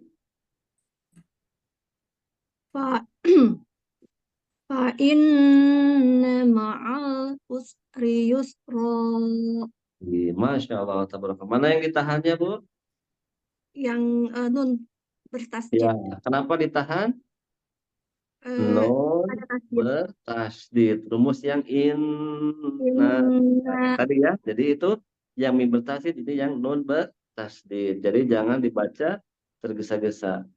Fa inna ma'al usri yusra. Masya Allah. Tabarakallah. Mana yang ditahannya Bu? Yang nun bertasydid. Ya, kenapa ditahan? Nun Ada tasydid. bertasydid. Rumus yang inna. Inna. Tadi ya. Jadi itu yang mim bertasydid, ini yang nun bertasydid. Jadi jangan dibaca tergesa-gesa.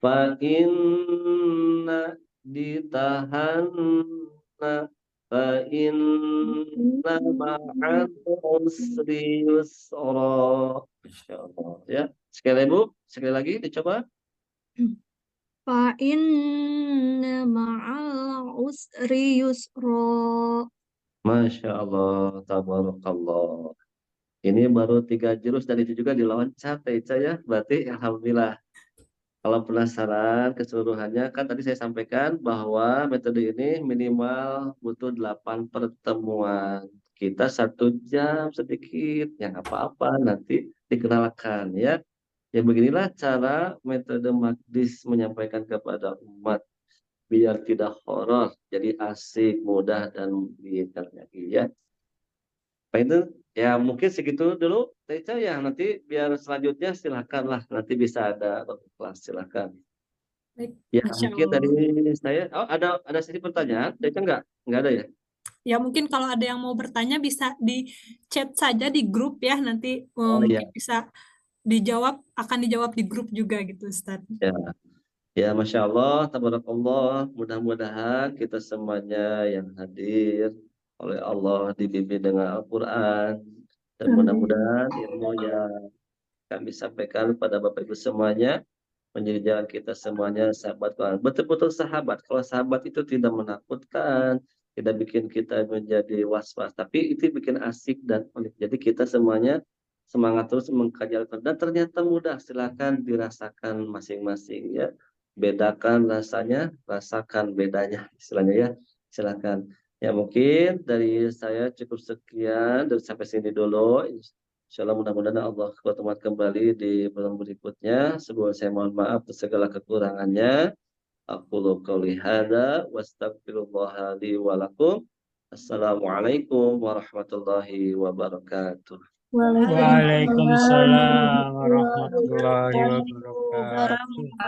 Fa inna ditahan fa inna ma'al usri yusra. Masyaallah ya. Sekali Bu, sekali lagi dicoba. Fa inna ma'al usri yusra. Masya Allah, tabarakallah. Ini baru 3 jurus dan itu juga diloncat ya. Berarti alhamdulillah. Kalau penasaran keseluruhannya, kan tadi saya sampaikan bahwa metode ini minimal butuh 8 pertemuan. Kita 1 jam sedikit, ya nggak apa-apa, nanti dikenalkan ya. Ya beginilah cara metode Magdis menyampaikan kepada umat biar tidak horor, jadi asik, mudah dan diingat ya. Pak itu ya mungkin segitu dulu Teca ya, nanti biar selanjutnya silakanlah, nanti bisa ada kelas, silakan. Baik, Ya Masya mungkin Allah. dari saya, ada sesi pertanyaan, Teca nggak ada ya? Ya mungkin kalau ada yang mau bertanya bisa di chat saja di grup ya, nanti Oh iya. mungkin bisa akan dijawab di grup juga gitu Ustaz. Ya Masya Allah, tabarakallah, mudah-mudahan kita semuanya yang hadir oleh Allah dibimbing dengan Al-Quran, dan mudah-mudahan ilmu yang kami sampaikan pada Bapak Ibu semuanya menjadi jalan kita semuanya sahabat Quran. Betul-betul sahabat. Kalau sahabat itu tidak menakutkan, tidak bikin kita menjadi was-was, tapi itu bikin asik dan unik. Jadi kita semuanya semangat terus mengkaji Al-Quran, dan ternyata mudah. Silakan dirasakan masing-masing ya. Bedakan rasanya, rasakan bedanya istilahnya ya. Silakan. Ya mungkin dari saya cukup sekian, dari sampai sini dulu. Insyaallah mudah-mudahan Allah berteman kembali di pertemuan berikutnya. Sebelum saya mohon maaf atas segala kekurangannya. Aqulu qouli hadza wastaghfirullah li wa lakum. Assalamualaikum warahmatullahi wabarakatuh. Waalaikumsalam warahmatullahi wabarakatuh.